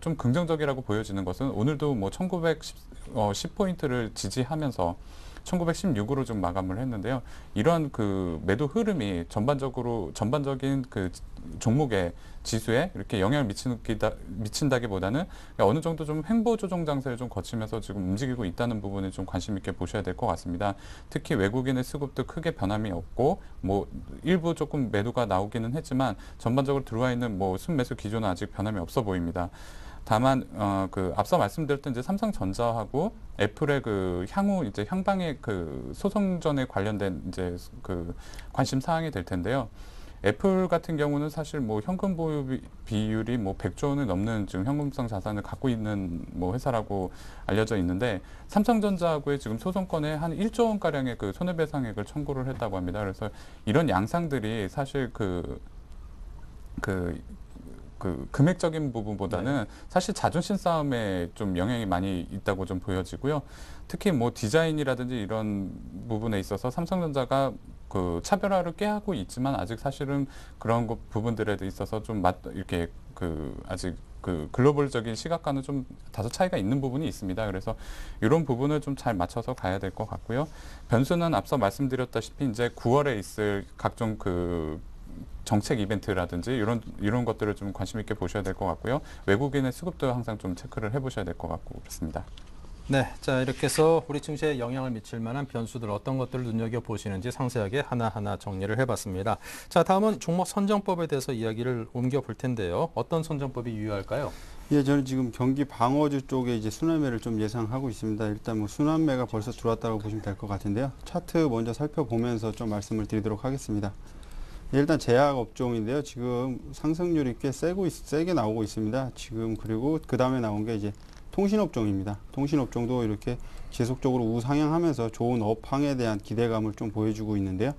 좀 긍정적이라고 보여지는 것은 오늘도 뭐 1910포인트를 지지하면서 1916으로 좀 마감을 했는데요. 이런 그 매도 흐름이 전반적인 그 종목의 지수에 이렇게 영향을 미친다기보다는 어느 정도 좀 횡보 조정 장세를 좀 거치면서 지금 움직이고 있다는 부분에 좀 관심 있게 보셔야 될 것 같습니다. 특히 외국인의 수급도 크게 변함이 없고 뭐 일부 조금 매도가 나오기는 했지만 전반적으로 들어와 있는 뭐 순매수 기조는 아직 변함이 없어 보입니다. 다만 그 앞서 말씀드렸던 이제 삼성전자하고 애플의 그 향후 이제 향방의 그 소송전에 관련된 이제 그 관심 사항이 될 텐데요. 애플 같은 경우는 사실 뭐 현금 보유 비율이 뭐 100조 원을 넘는 지금 현금성 자산을 갖고 있는 뭐 회사라고 알려져 있는데 삼성전자하고의 지금 소송권에 한 1조 원 가량의 그 손해배상액을 청구를 했다고 합니다. 그래서 이런 양상들이 사실 그 그 금액적인 부분보다는 사실 자존심 싸움에 좀 영향이 많이 있다고 좀 보여지고요. 특히 뭐 디자인이라든지 이런 부분에 있어서 삼성전자가 그 차별화를 꾀하고 있지만 아직 사실은 그런 부분들에 있어서 좀 이렇게 그 아직 그 글로벌적인 시각과는 좀 다소 차이가 있는 부분이 있습니다. 그래서 이런 부분을 좀 잘 맞춰서 가야 될 것 같고요. 변수는 앞서 말씀드렸다시피 이제 9월에 있을 각종 그 정책 이벤트라든지 이런 것들을 좀 관심 있게 보셔야 될 것 같고요. 외국인의 수급도 항상 좀 체크를 해보셔야 될 것 같고 그렇습니다. 네, 자 이렇게 해서 우리 증시에 영향을 미칠 만한 변수들 어떤 것들을 눈여겨보시는지 상세하게 하나하나 정리를 해봤습니다. 자, 다음은 종목 선정법에 대해서 이야기를 옮겨볼 텐데요. 어떤 선정법이 유효할까요? 예, 저는 지금 경기 방어주 쪽에 이제 순환매를 좀 예상하고 있습니다. 일단 뭐 순환매가 벌써 들어왔다고 보시면 될 것 같은데요. 차트 먼저 살펴보면서 좀 말씀을 드리도록 하겠습니다. 일단 제약 업종인데요. 지금 상승률이 꽤 세게 나오고 있습니다. 지금 그리고 그 다음에 나온 게 이제 통신업종입니다. 통신업종도 이렇게 지속적으로 우상향하면서 좋은 업황에 대한 기대감을 좀 보여주고 있는데요.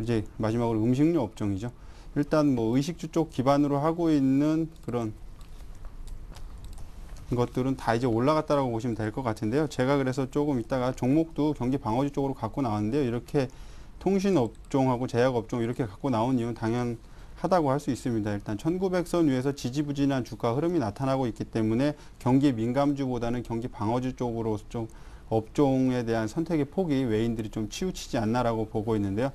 이제 마지막으로 음식료 업종이죠. 일단 뭐 의식주 쪽 기반으로 하고 있는 그런 것들은 다 이제 올라갔다라고 보시면 될 것 같은데요. 제가 그래서 조금 이따가 종목도 경기 방어주 쪽으로 갖고 나왔는데요. 이렇게 통신업종하고 제약업종 이렇게 갖고 나온 이유는 당연하다고 할 수 있습니다. 일단 1900선 위에서 지지부진한 주가 흐름이 나타나고 있기 때문에 경기 민감주보다는 경기 방어주 쪽으로 좀 업종에 대한 선택의 폭이 외인들이 좀 치우치지 않나라고 보고 있는데요.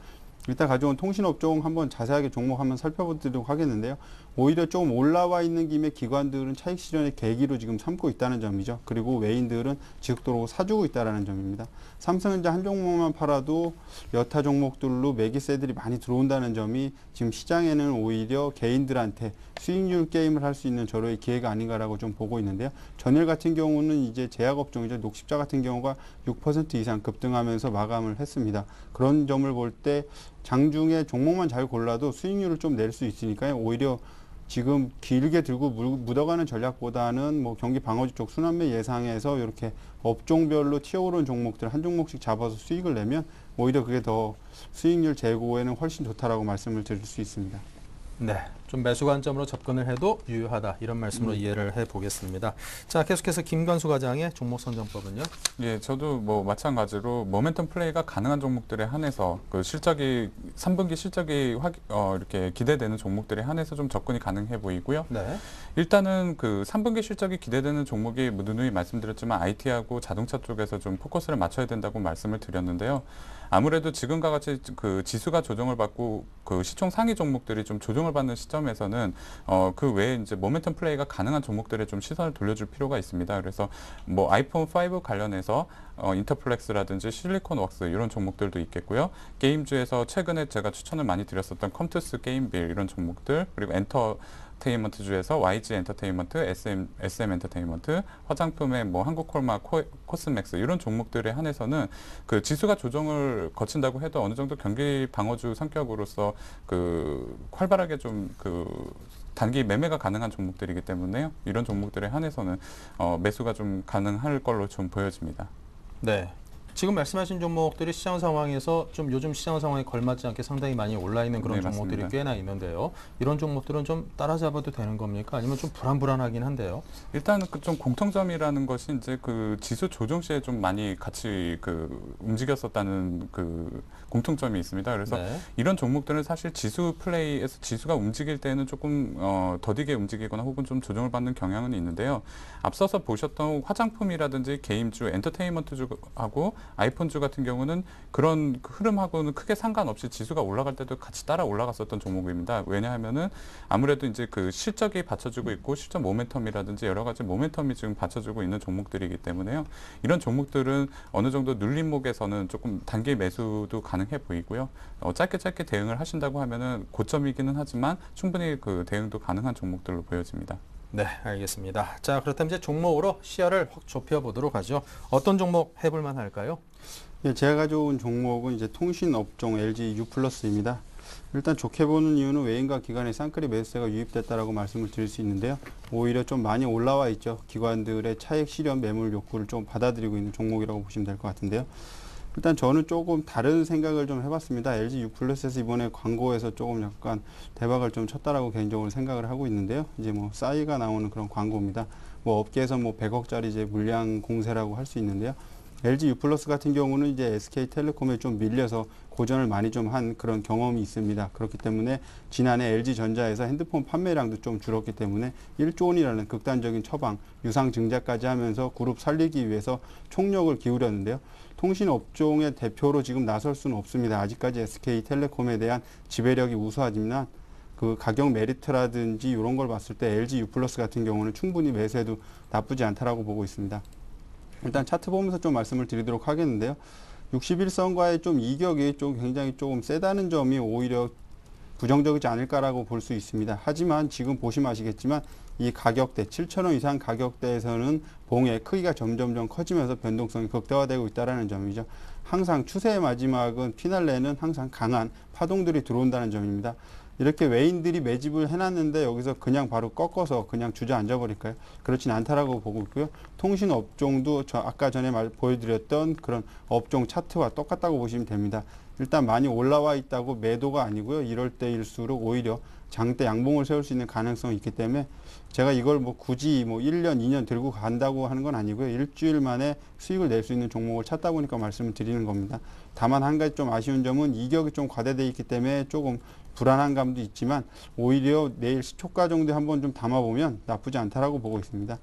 이따 가져온 통신업종 한번 자세하게 종목 한번 살펴보도록 하겠는데요. 오히려 좀 올라와 있는 김에 기관들은 차익 실현의 계기로 지금 삼고 있다는 점이죠. 그리고 외인들은 지속적으로 사주고 있다는 점입니다. 삼성전자 한 종목만 팔아도 여타 종목들로 매기세들이 많이 들어온다는 점이 지금 시장에는 오히려 개인들한테 수익률 게임을 할 수 있는 저로의 기회가 아닌가라고 좀 보고 있는데요. 전일 같은 경우는 이제 제약업종이죠. 녹십자 같은 경우가 6% 이상 급등하면서 마감을 했습니다. 그런 점을 볼 때 장중에 종목만 잘 골라도 수익률을 좀 낼 수 있으니까요. 오히려 지금 길게 들고 묻어가는 전략보다는 뭐 경기 방어주 쪽 순환매 예상에서 이렇게 업종별로 튀어오른 종목들 한 종목씩 잡아서 수익을 내면 오히려 그게 더 수익률 제고에는 훨씬 좋다라고 말씀을 드릴 수 있습니다. 네, 좀 매수 관점으로 접근을 해도 유효하다 이런 말씀으로 이해를 해보겠습니다. 자, 계속해서 김관수 과장의 종목 선정법은요? 예, 저도 뭐 마찬가지로 모멘텀 플레이가 가능한 종목들에 한해서 그 실적이 3분기 실적이 이렇게 기대되는 종목들에 한해서 좀 접근이 가능해 보이고요. 네. 일단은 그 3분기 실적이 기대되는 종목이 누누이 말씀드렸지만 IT하고 자동차 쪽에서 좀 포커스를 맞춰야 된다고 말씀을 드렸는데요. 아무래도 지금과 같이 그 지수가 조정을 받고 그 시총 상위 종목들이 좀 조정을 받는 시점에서는 그 외에 이제 모멘텀 플레이가 가능한 종목들에 좀 시선을 돌려줄 필요가 있습니다. 그래서 뭐 아이폰 5 관련해서 인터플렉스라든지 실리콘웍스 이런 종목들도 있겠고요. 게임주에서 최근에 제가 추천을 많이 드렸었던 컴투스 게임빌 이런 종목들 그리고 엔터테인먼트 주에서 YG 엔터테인먼트, SM 엔터테인먼트, 화장품의 뭐 한국콜마, 코스맥스 이런 종목들에 한해서는 그 지수가 조정을 거친다고 해도 어느 정도 경기 방어주 성격으로서 그 활발하게 좀 그 단기 매매가 가능한 종목들이기 때문에요. 이런 종목들에 한해서는 매수가 좀 가능할 걸로 좀 보여집니다. 네. 지금 말씀하신 종목들이 시장 상황에서 좀 요즘 시장 상황에 걸맞지 않게 상당히 많이 올라 있는 그런 네, 종목들이 맞습니다. 꽤나 있는데요. 이런 종목들은 좀 따라잡아도 되는 겁니까? 아니면 좀 불안불안하긴 한데요. 일단은 그 좀 공통점이라는 것이 이제 그 지수 조정 시에 좀 많이 같이 그 움직였었다는 그 공통점이 있습니다. 그래서 네. 이런 종목들은 사실 지수 플레이에서 지수가 움직일 때는 조금 더디게 움직이거나 혹은 좀 조정을 받는 경향은 있는데요. 앞서서 보셨던 화장품이라든지 게임주, 엔터테인먼트주하고 아이폰주 같은 경우는 그런 흐름하고는 크게 상관없이 지수가 올라갈 때도 같이 따라 올라갔었던 종목입니다. 왜냐하면은 아무래도 이제 그 실적이 받쳐주고 있고 실적 모멘텀이라든지 여러 가지 모멘텀이 지금 받쳐주고 있는 종목들이기 때문에요. 이런 종목들은 어느 정도 눌림목에서는 조금 단기 매수도 가능해 보이고요. 짧게 대응을 하신다고 하면은 고점이기는 하지만 충분히 그 대응도 가능한 종목들로 보여집니다. 네, 알겠습니다. 자, 그렇다면 이제 종목으로 시야를 확 좁혀보도록 하죠. 어떤 종목 해볼 만할까요? 예, 제가 가져온 종목은 이제 통신업종 LG U+입니다. 일단 좋게 보는 이유는 외인과 기관의 쌍끌이 매수세가 유입됐다라고 말씀을 드릴 수 있는데요. 오히려 좀 많이 올라와 있죠. 기관들의 차익 실현 매물 욕구를 좀 받아들이고 있는 종목이라고 보시면 될 것 같은데요. 일단 저는 조금 다른 생각을 좀 해봤습니다. LG U+에서 이번에 광고에서 조금 약간 대박을 좀 쳤다라고 개인적으로 생각을 하고 있는데요. 이제 뭐 싸이가 나오는 그런 광고입니다. 뭐 업계에서 뭐 100억짜리 이제 물량 공세라고 할 수 있는데요. LG U+ 같은 경우는 이제 SK텔레콤에 좀 밀려서 고전을 많이 좀 한 그런 경험이 있습니다. 그렇기 때문에 지난해 LG전자에서 핸드폰 판매량도 좀 줄었기 때문에 1조 원이라는 극단적인 처방, 유상 증자까지 하면서 그룹 살리기 위해서 총력을 기울였는데요. 통신업종의 대표로 지금 나설 수는 없습니다. 아직까지 SK텔레콤에 대한 지배력이 우수하지만 그 가격 메리트라든지 이런 걸 봤을 때 LG U+ 같은 경우는 충분히 매수해도 나쁘지 않다라고 보고 있습니다. 일단 차트 보면서 좀 말씀을 드리도록 하겠는데요. 61선과의 좀 이격이 좀 굉장히 조금 세다는 점이 오히려 부정적이지 않을까라고 볼 수 있습니다. 하지만 지금 보시면 아시겠지만 이 가격대 7,000원 이상 가격대에서는 봉의 크기가 점점점 커지면서 변동성이 극대화되고 있다는 점이죠. 항상 추세의 마지막은 피날레는 항상 강한 파동들이 들어온다는 점입니다. 이렇게 외인들이 매집을 해놨는데 여기서 그냥 바로 꺾어서 그냥 주저앉아 버릴까요? 그렇진 않다라고 보고 있고요. 통신업종도 아까 전에 보여드렸던 그런 업종 차트와 똑같다고 보시면 됩니다. 일단 많이 올라와 있다고 매도가 아니고요. 이럴 때일수록 오히려 장대 양봉을 세울 수 있는 가능성이 있기 때문에 제가 이걸 뭐 굳이 뭐 1년, 2년 들고 간다고 하는 건 아니고요. 일주일 만에 수익을 낼 수 있는 종목을 찾다 보니까 말씀을 드리는 겁니다. 다만 한 가지 좀 아쉬운 점은 이격이 좀 과대되어 있기 때문에 조금 불안한 감도 있지만 오히려 내일 시초가 정도에 한번 좀 담아보면 나쁘지 않다라고 보고 있습니다.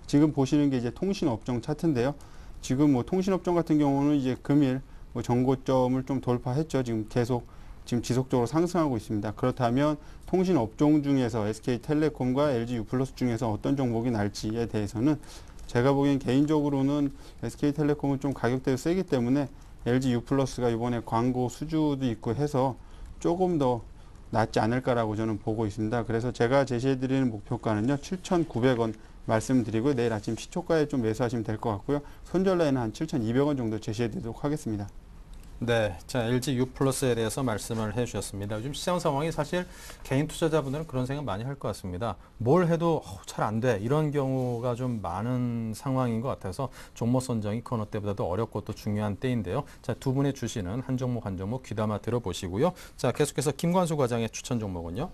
지금 보시는 게 이제 통신업종 차트인데요. 지금 뭐 통신업종 같은 경우는 이제 금일 뭐 전고점을 좀 돌파했죠. 지금 계속 지금 지속적으로 상승하고 있습니다. 그렇다면 통신업종 중에서 SK텔레콤과 LG U+ 중에서 어떤 종목이 날지에 대해서는 제가 보기엔 개인적으로는 SK텔레콤은 좀 가격대가 세기 때문에 LG U+가 이번에 광고 수주도 있고 해서 조금 더 낫지 않을까라고 저는 보고 있습니다. 그래서 제가 제시해드리는 목표가는요, 7,900원 말씀드리고 내일 아침 시초가에 좀 매수하시면 될 것 같고요. 손절라인은 한 7,200원 정도 제시해드리도록 하겠습니다. 네, 자 LG U+에 대해서 말씀을 해주셨습니다. 요즘 시장 상황이 사실 개인 투자자분들은 그런 생각 많이 할 것 같습니다. 뭘 해도 잘 안 돼, 이런 경우가 좀 많은 상황인 것 같아서 종목 선정이 그 어느 때보다도 어렵고 또 중요한 때인데요. 자, 두 분의 주시는 한 종목 한 종목 귀담아 들어보시고요. 자, 계속해서 김관수 과장의 추천 종목은요?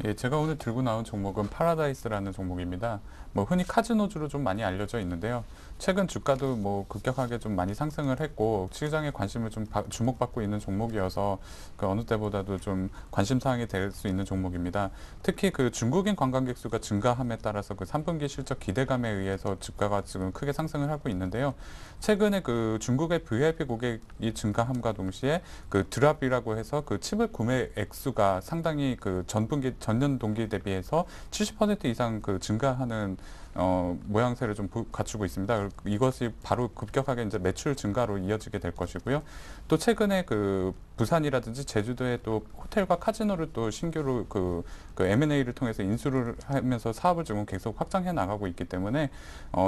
예, 제가 오늘 들고 나온 종목은 파라다이스라는 종목입니다. 뭐 흔히 카지노주로 좀 많이 알려져 있는데요. 최근 주가도 뭐 급격하게 좀 많이 상승을 했고 시장의 관심을 좀 주목받고 있는 종목이어서 그 어느 때보다도 좀 관심사항이 될 수 있는 종목입니다. 특히 그 중국인 관광객 수가 증가함에 따라서 그 3분기 실적 기대감에 의해서 주가가 지금 크게 상승을 하고 있는데요. 최근에 그 중국의 VIP 고객이 증가함과 동시에 그 드랍이라고 해서 그 칩을 구매 액수가 상당히 그 전년 동기 대비해서 70% 이상 그 증가하는 모양새를 좀 갖추고 있습니다. 이것이 바로 급격하게 이제 매출 증가로 이어지게 될 것이고요. 또 최근에 그 부산이라든지 제주도에 또 호텔과 카지노를 또 신규로 그 M&A를 통해서 인수를 하면서 사업을 지금 계속 확장해 나가고 있기 때문에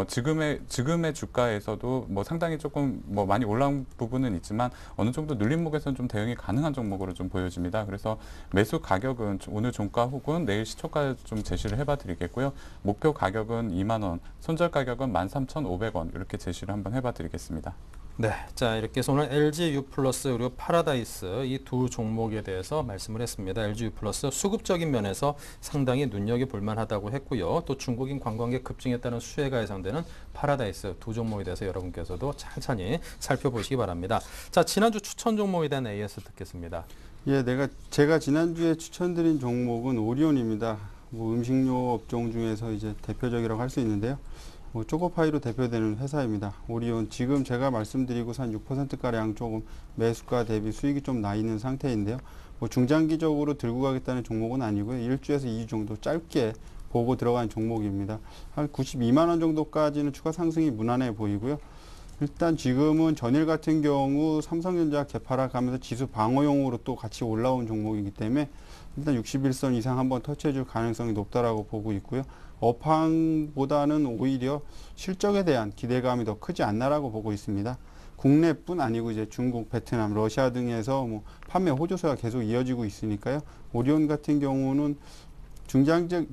지금의 주가에서도 뭐 상당히 조금 뭐 많이 올라온 부분은 있지만 어느 정도 눌림목에서는 좀 대응이 가능한 종목으로 좀 보여집니다. 그래서 매수 가격은 오늘 종가 혹은 내일 시초가 좀 제시를 해봐 드리겠고요. 목표 가격은 2만 원, 손절 가격은 13,500원 이렇게 제시를 한번 해봐 드리겠습니다. 네, 자 이렇게 해서 오늘 LG U+ 그리고 파라다이스 이 두 종목에 대해서 말씀을 했습니다. LG U+ 수급적인 면에서 상당히 눈여겨볼 만하다고 했고요. 또 중국인 관광객 급증에 따른 수혜가 예상되는 파라다이스 두 종목에 대해서 여러분께서도 천천히 살펴보시기 바랍니다. 자, 지난주 추천 종목에 대한 AS 듣겠습니다. 예, 제가 지난주에 추천드린 종목은 오리온입니다. 뭐 음식료 업종 중에서 이제 대표적이라고 할 수 있는데요. 뭐 초코파이로 대표되는 회사입니다. 오리온 지금 제가 말씀드리고 한 6%가량 조금 매수가 대비 수익이 좀 나 있는 상태인데요. 뭐 중장기적으로 들고 가겠다는 종목은 아니고요. 1주에서 2주 정도 짧게 보고 들어간 종목입니다. 한 92만 원 정도까지는 추가 상승이 무난해 보이고요. 일단 지금은 전일 같은 경우 삼성전자 개파락하면서 지수 방어용으로 또 같이 올라온 종목이기 때문에 일단 61선 이상 한번 터치해줄 가능성이 높다라고 보고 있고요. 업황보다는 오히려 실적에 대한 기대감이 더 크지 않나라고 보고 있습니다. 국내뿐 아니고 이제 중국, 베트남, 러시아 등에서 뭐 판매 호조세가 계속 이어지고 있으니까요. 오리온 같은 경우는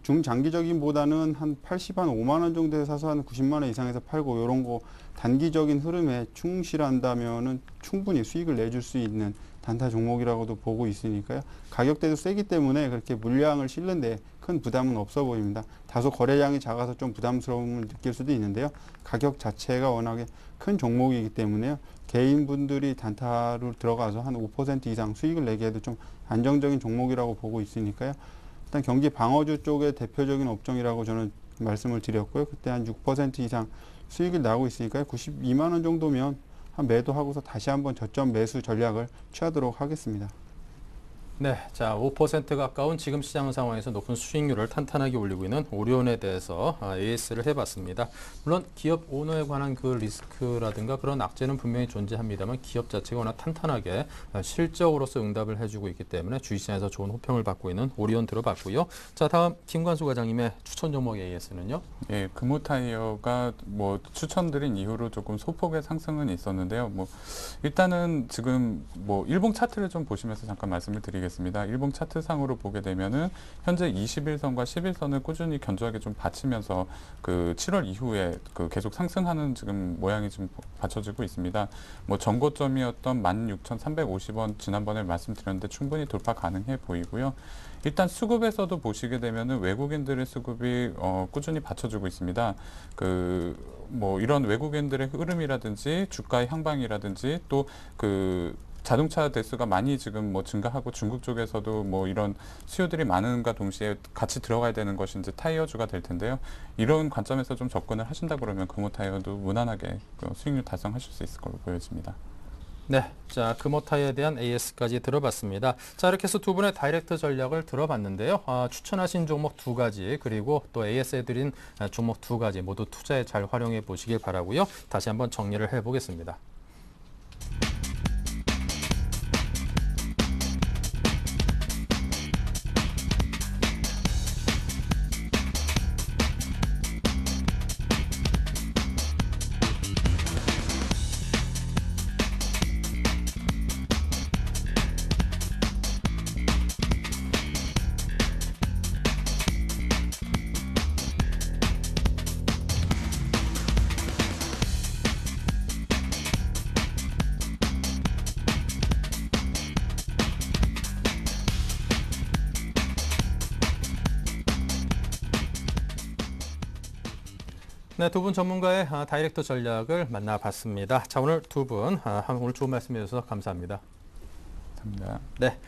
중장기적인보다는 한 80, 한 5만 원 정도에 사서 한 90만 원 이상에서 팔고 이런 거 단기적인 흐름에 충실한다면은 충분히 수익을 내줄 수 있는 단타 종목이라고도 보고 있으니까요. 가격대도 세기 때문에 그렇게 물량을 실는데 큰 부담은 없어 보입니다. 다소 거래량이 작아서 좀 부담스러움을 느낄 수도 있는데요. 가격 자체가 워낙에 큰 종목이기 때문에요. 개인분들이 단타로 들어가서 한 5% 이상 수익을 내기에도 좀 안정적인 종목이라고 보고 있으니까요. 일단 경기 방어주 쪽의 대표적인 업종이라고 저는 말씀을 드렸고요. 그때 한 6% 이상 수익을 나고 있으니까요. 92만 원 정도면 한 매도하고서 다시 한번 저점 매수 전략을 취하도록 하겠습니다. 네, 자 5% 가까운 지금 시장 상황에서 높은 수익률을 탄탄하게 올리고 있는 오리온에 대해서 AS를 해봤습니다. 물론 기업 오너에 관한 그 리스크라든가 그런 악재는 분명히 존재합니다만 기업 자체가 워낙 탄탄하게 실적으로서 응답을 해주고 있기 때문에 주식시장에서 좋은 호평을 받고 있는 오리온 들어봤고요. 자 다음 김관수 과장님의 추천 종목 AS는요? 예, 금호타이어가 뭐 추천드린 이후로 조금 소폭의 상승은 있었는데요. 뭐 일단은 지금 뭐 일봉 차트를 좀 보시면서 잠깐 말씀을 드리겠습니다. 일봉 차트상으로 보게 되면은 현재 21선과 11선을 꾸준히 견조하게 좀 받치면서 그 7월 이후에 그 계속 상승하는 지금 모양이 좀 받쳐지고 있습니다. 뭐 전고점이었던 16,350원 지난번에 말씀드렸는데 충분히 돌파 가능해 보이고요. 일단 수급에서도 보시게 되면은 외국인들의 수급이 꾸준히 받쳐주고 있습니다. 뭐 이런 외국인들의 흐름이라든지 주가의 향방이라든지 또 자동차 대수가 많이 지금 뭐 증가하고 중국 쪽에서도 뭐 이런 수요들이 많은가 동시에 같이 들어가야 되는 것이 이제 타이어주가 될 텐데요. 이런 관점에서 좀 접근을 하신다 그러면 금호타이어도 무난하게 수익률 달성하실 수 있을 걸로 보여집니다. 네, 자 금호타이어에 대한 AS까지 들어봤습니다. 자 이렇게 해서 두 분의 다이렉트 전략을 들어봤는데요. 추천하신 종목 2가지 그리고 또 AS에 드린 종목 2가지 모두 투자에 잘 활용해 보시길 바라고요. 다시 한번 정리를 해보겠습니다. 네, 두 분 전문가의 다이렉트 전략을 만나봤습니다. 자, 오늘 두 분 오늘 좋은 말씀 해주셔서 감사합니다. 감사합니다. 네.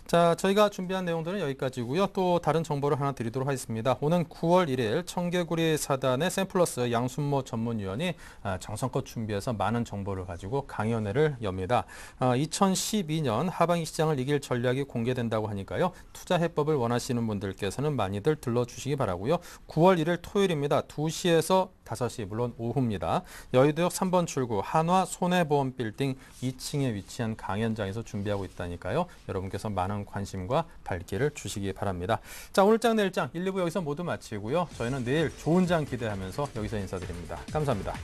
자, 저희가 준비한 내용들은 여기까지고요. 또 다른 정보를 하나 드리도록 하겠습니다. 오는 9월 1일 청개구리 사단의 샘플러스 양순모 전문위원이 정성껏 준비해서 많은 정보를 가지고 강연회를 엽니다. 2012년 하반기 시장을 이길 전략이 공개된다고 하니까요. 투자 해법을 원하시는 분들께서는 많이들 들러주시기 바라고요. 9월 1일 토요일입니다. 2시에서 5시, 물론 오후입니다. 여의도역 3번 출구 한화 손해보험 빌딩 2층에 위치한 강연장에서 준비하고 있다니까요. 여러분께서 많은 관심과 발길을 주시기 바랍니다. 자, 오늘 장 내일 장 1, 2부 여기서 모두 마치고요. 저희는 내일 좋은 장 기대하면서 여기서 인사드립니다. 감사합니다.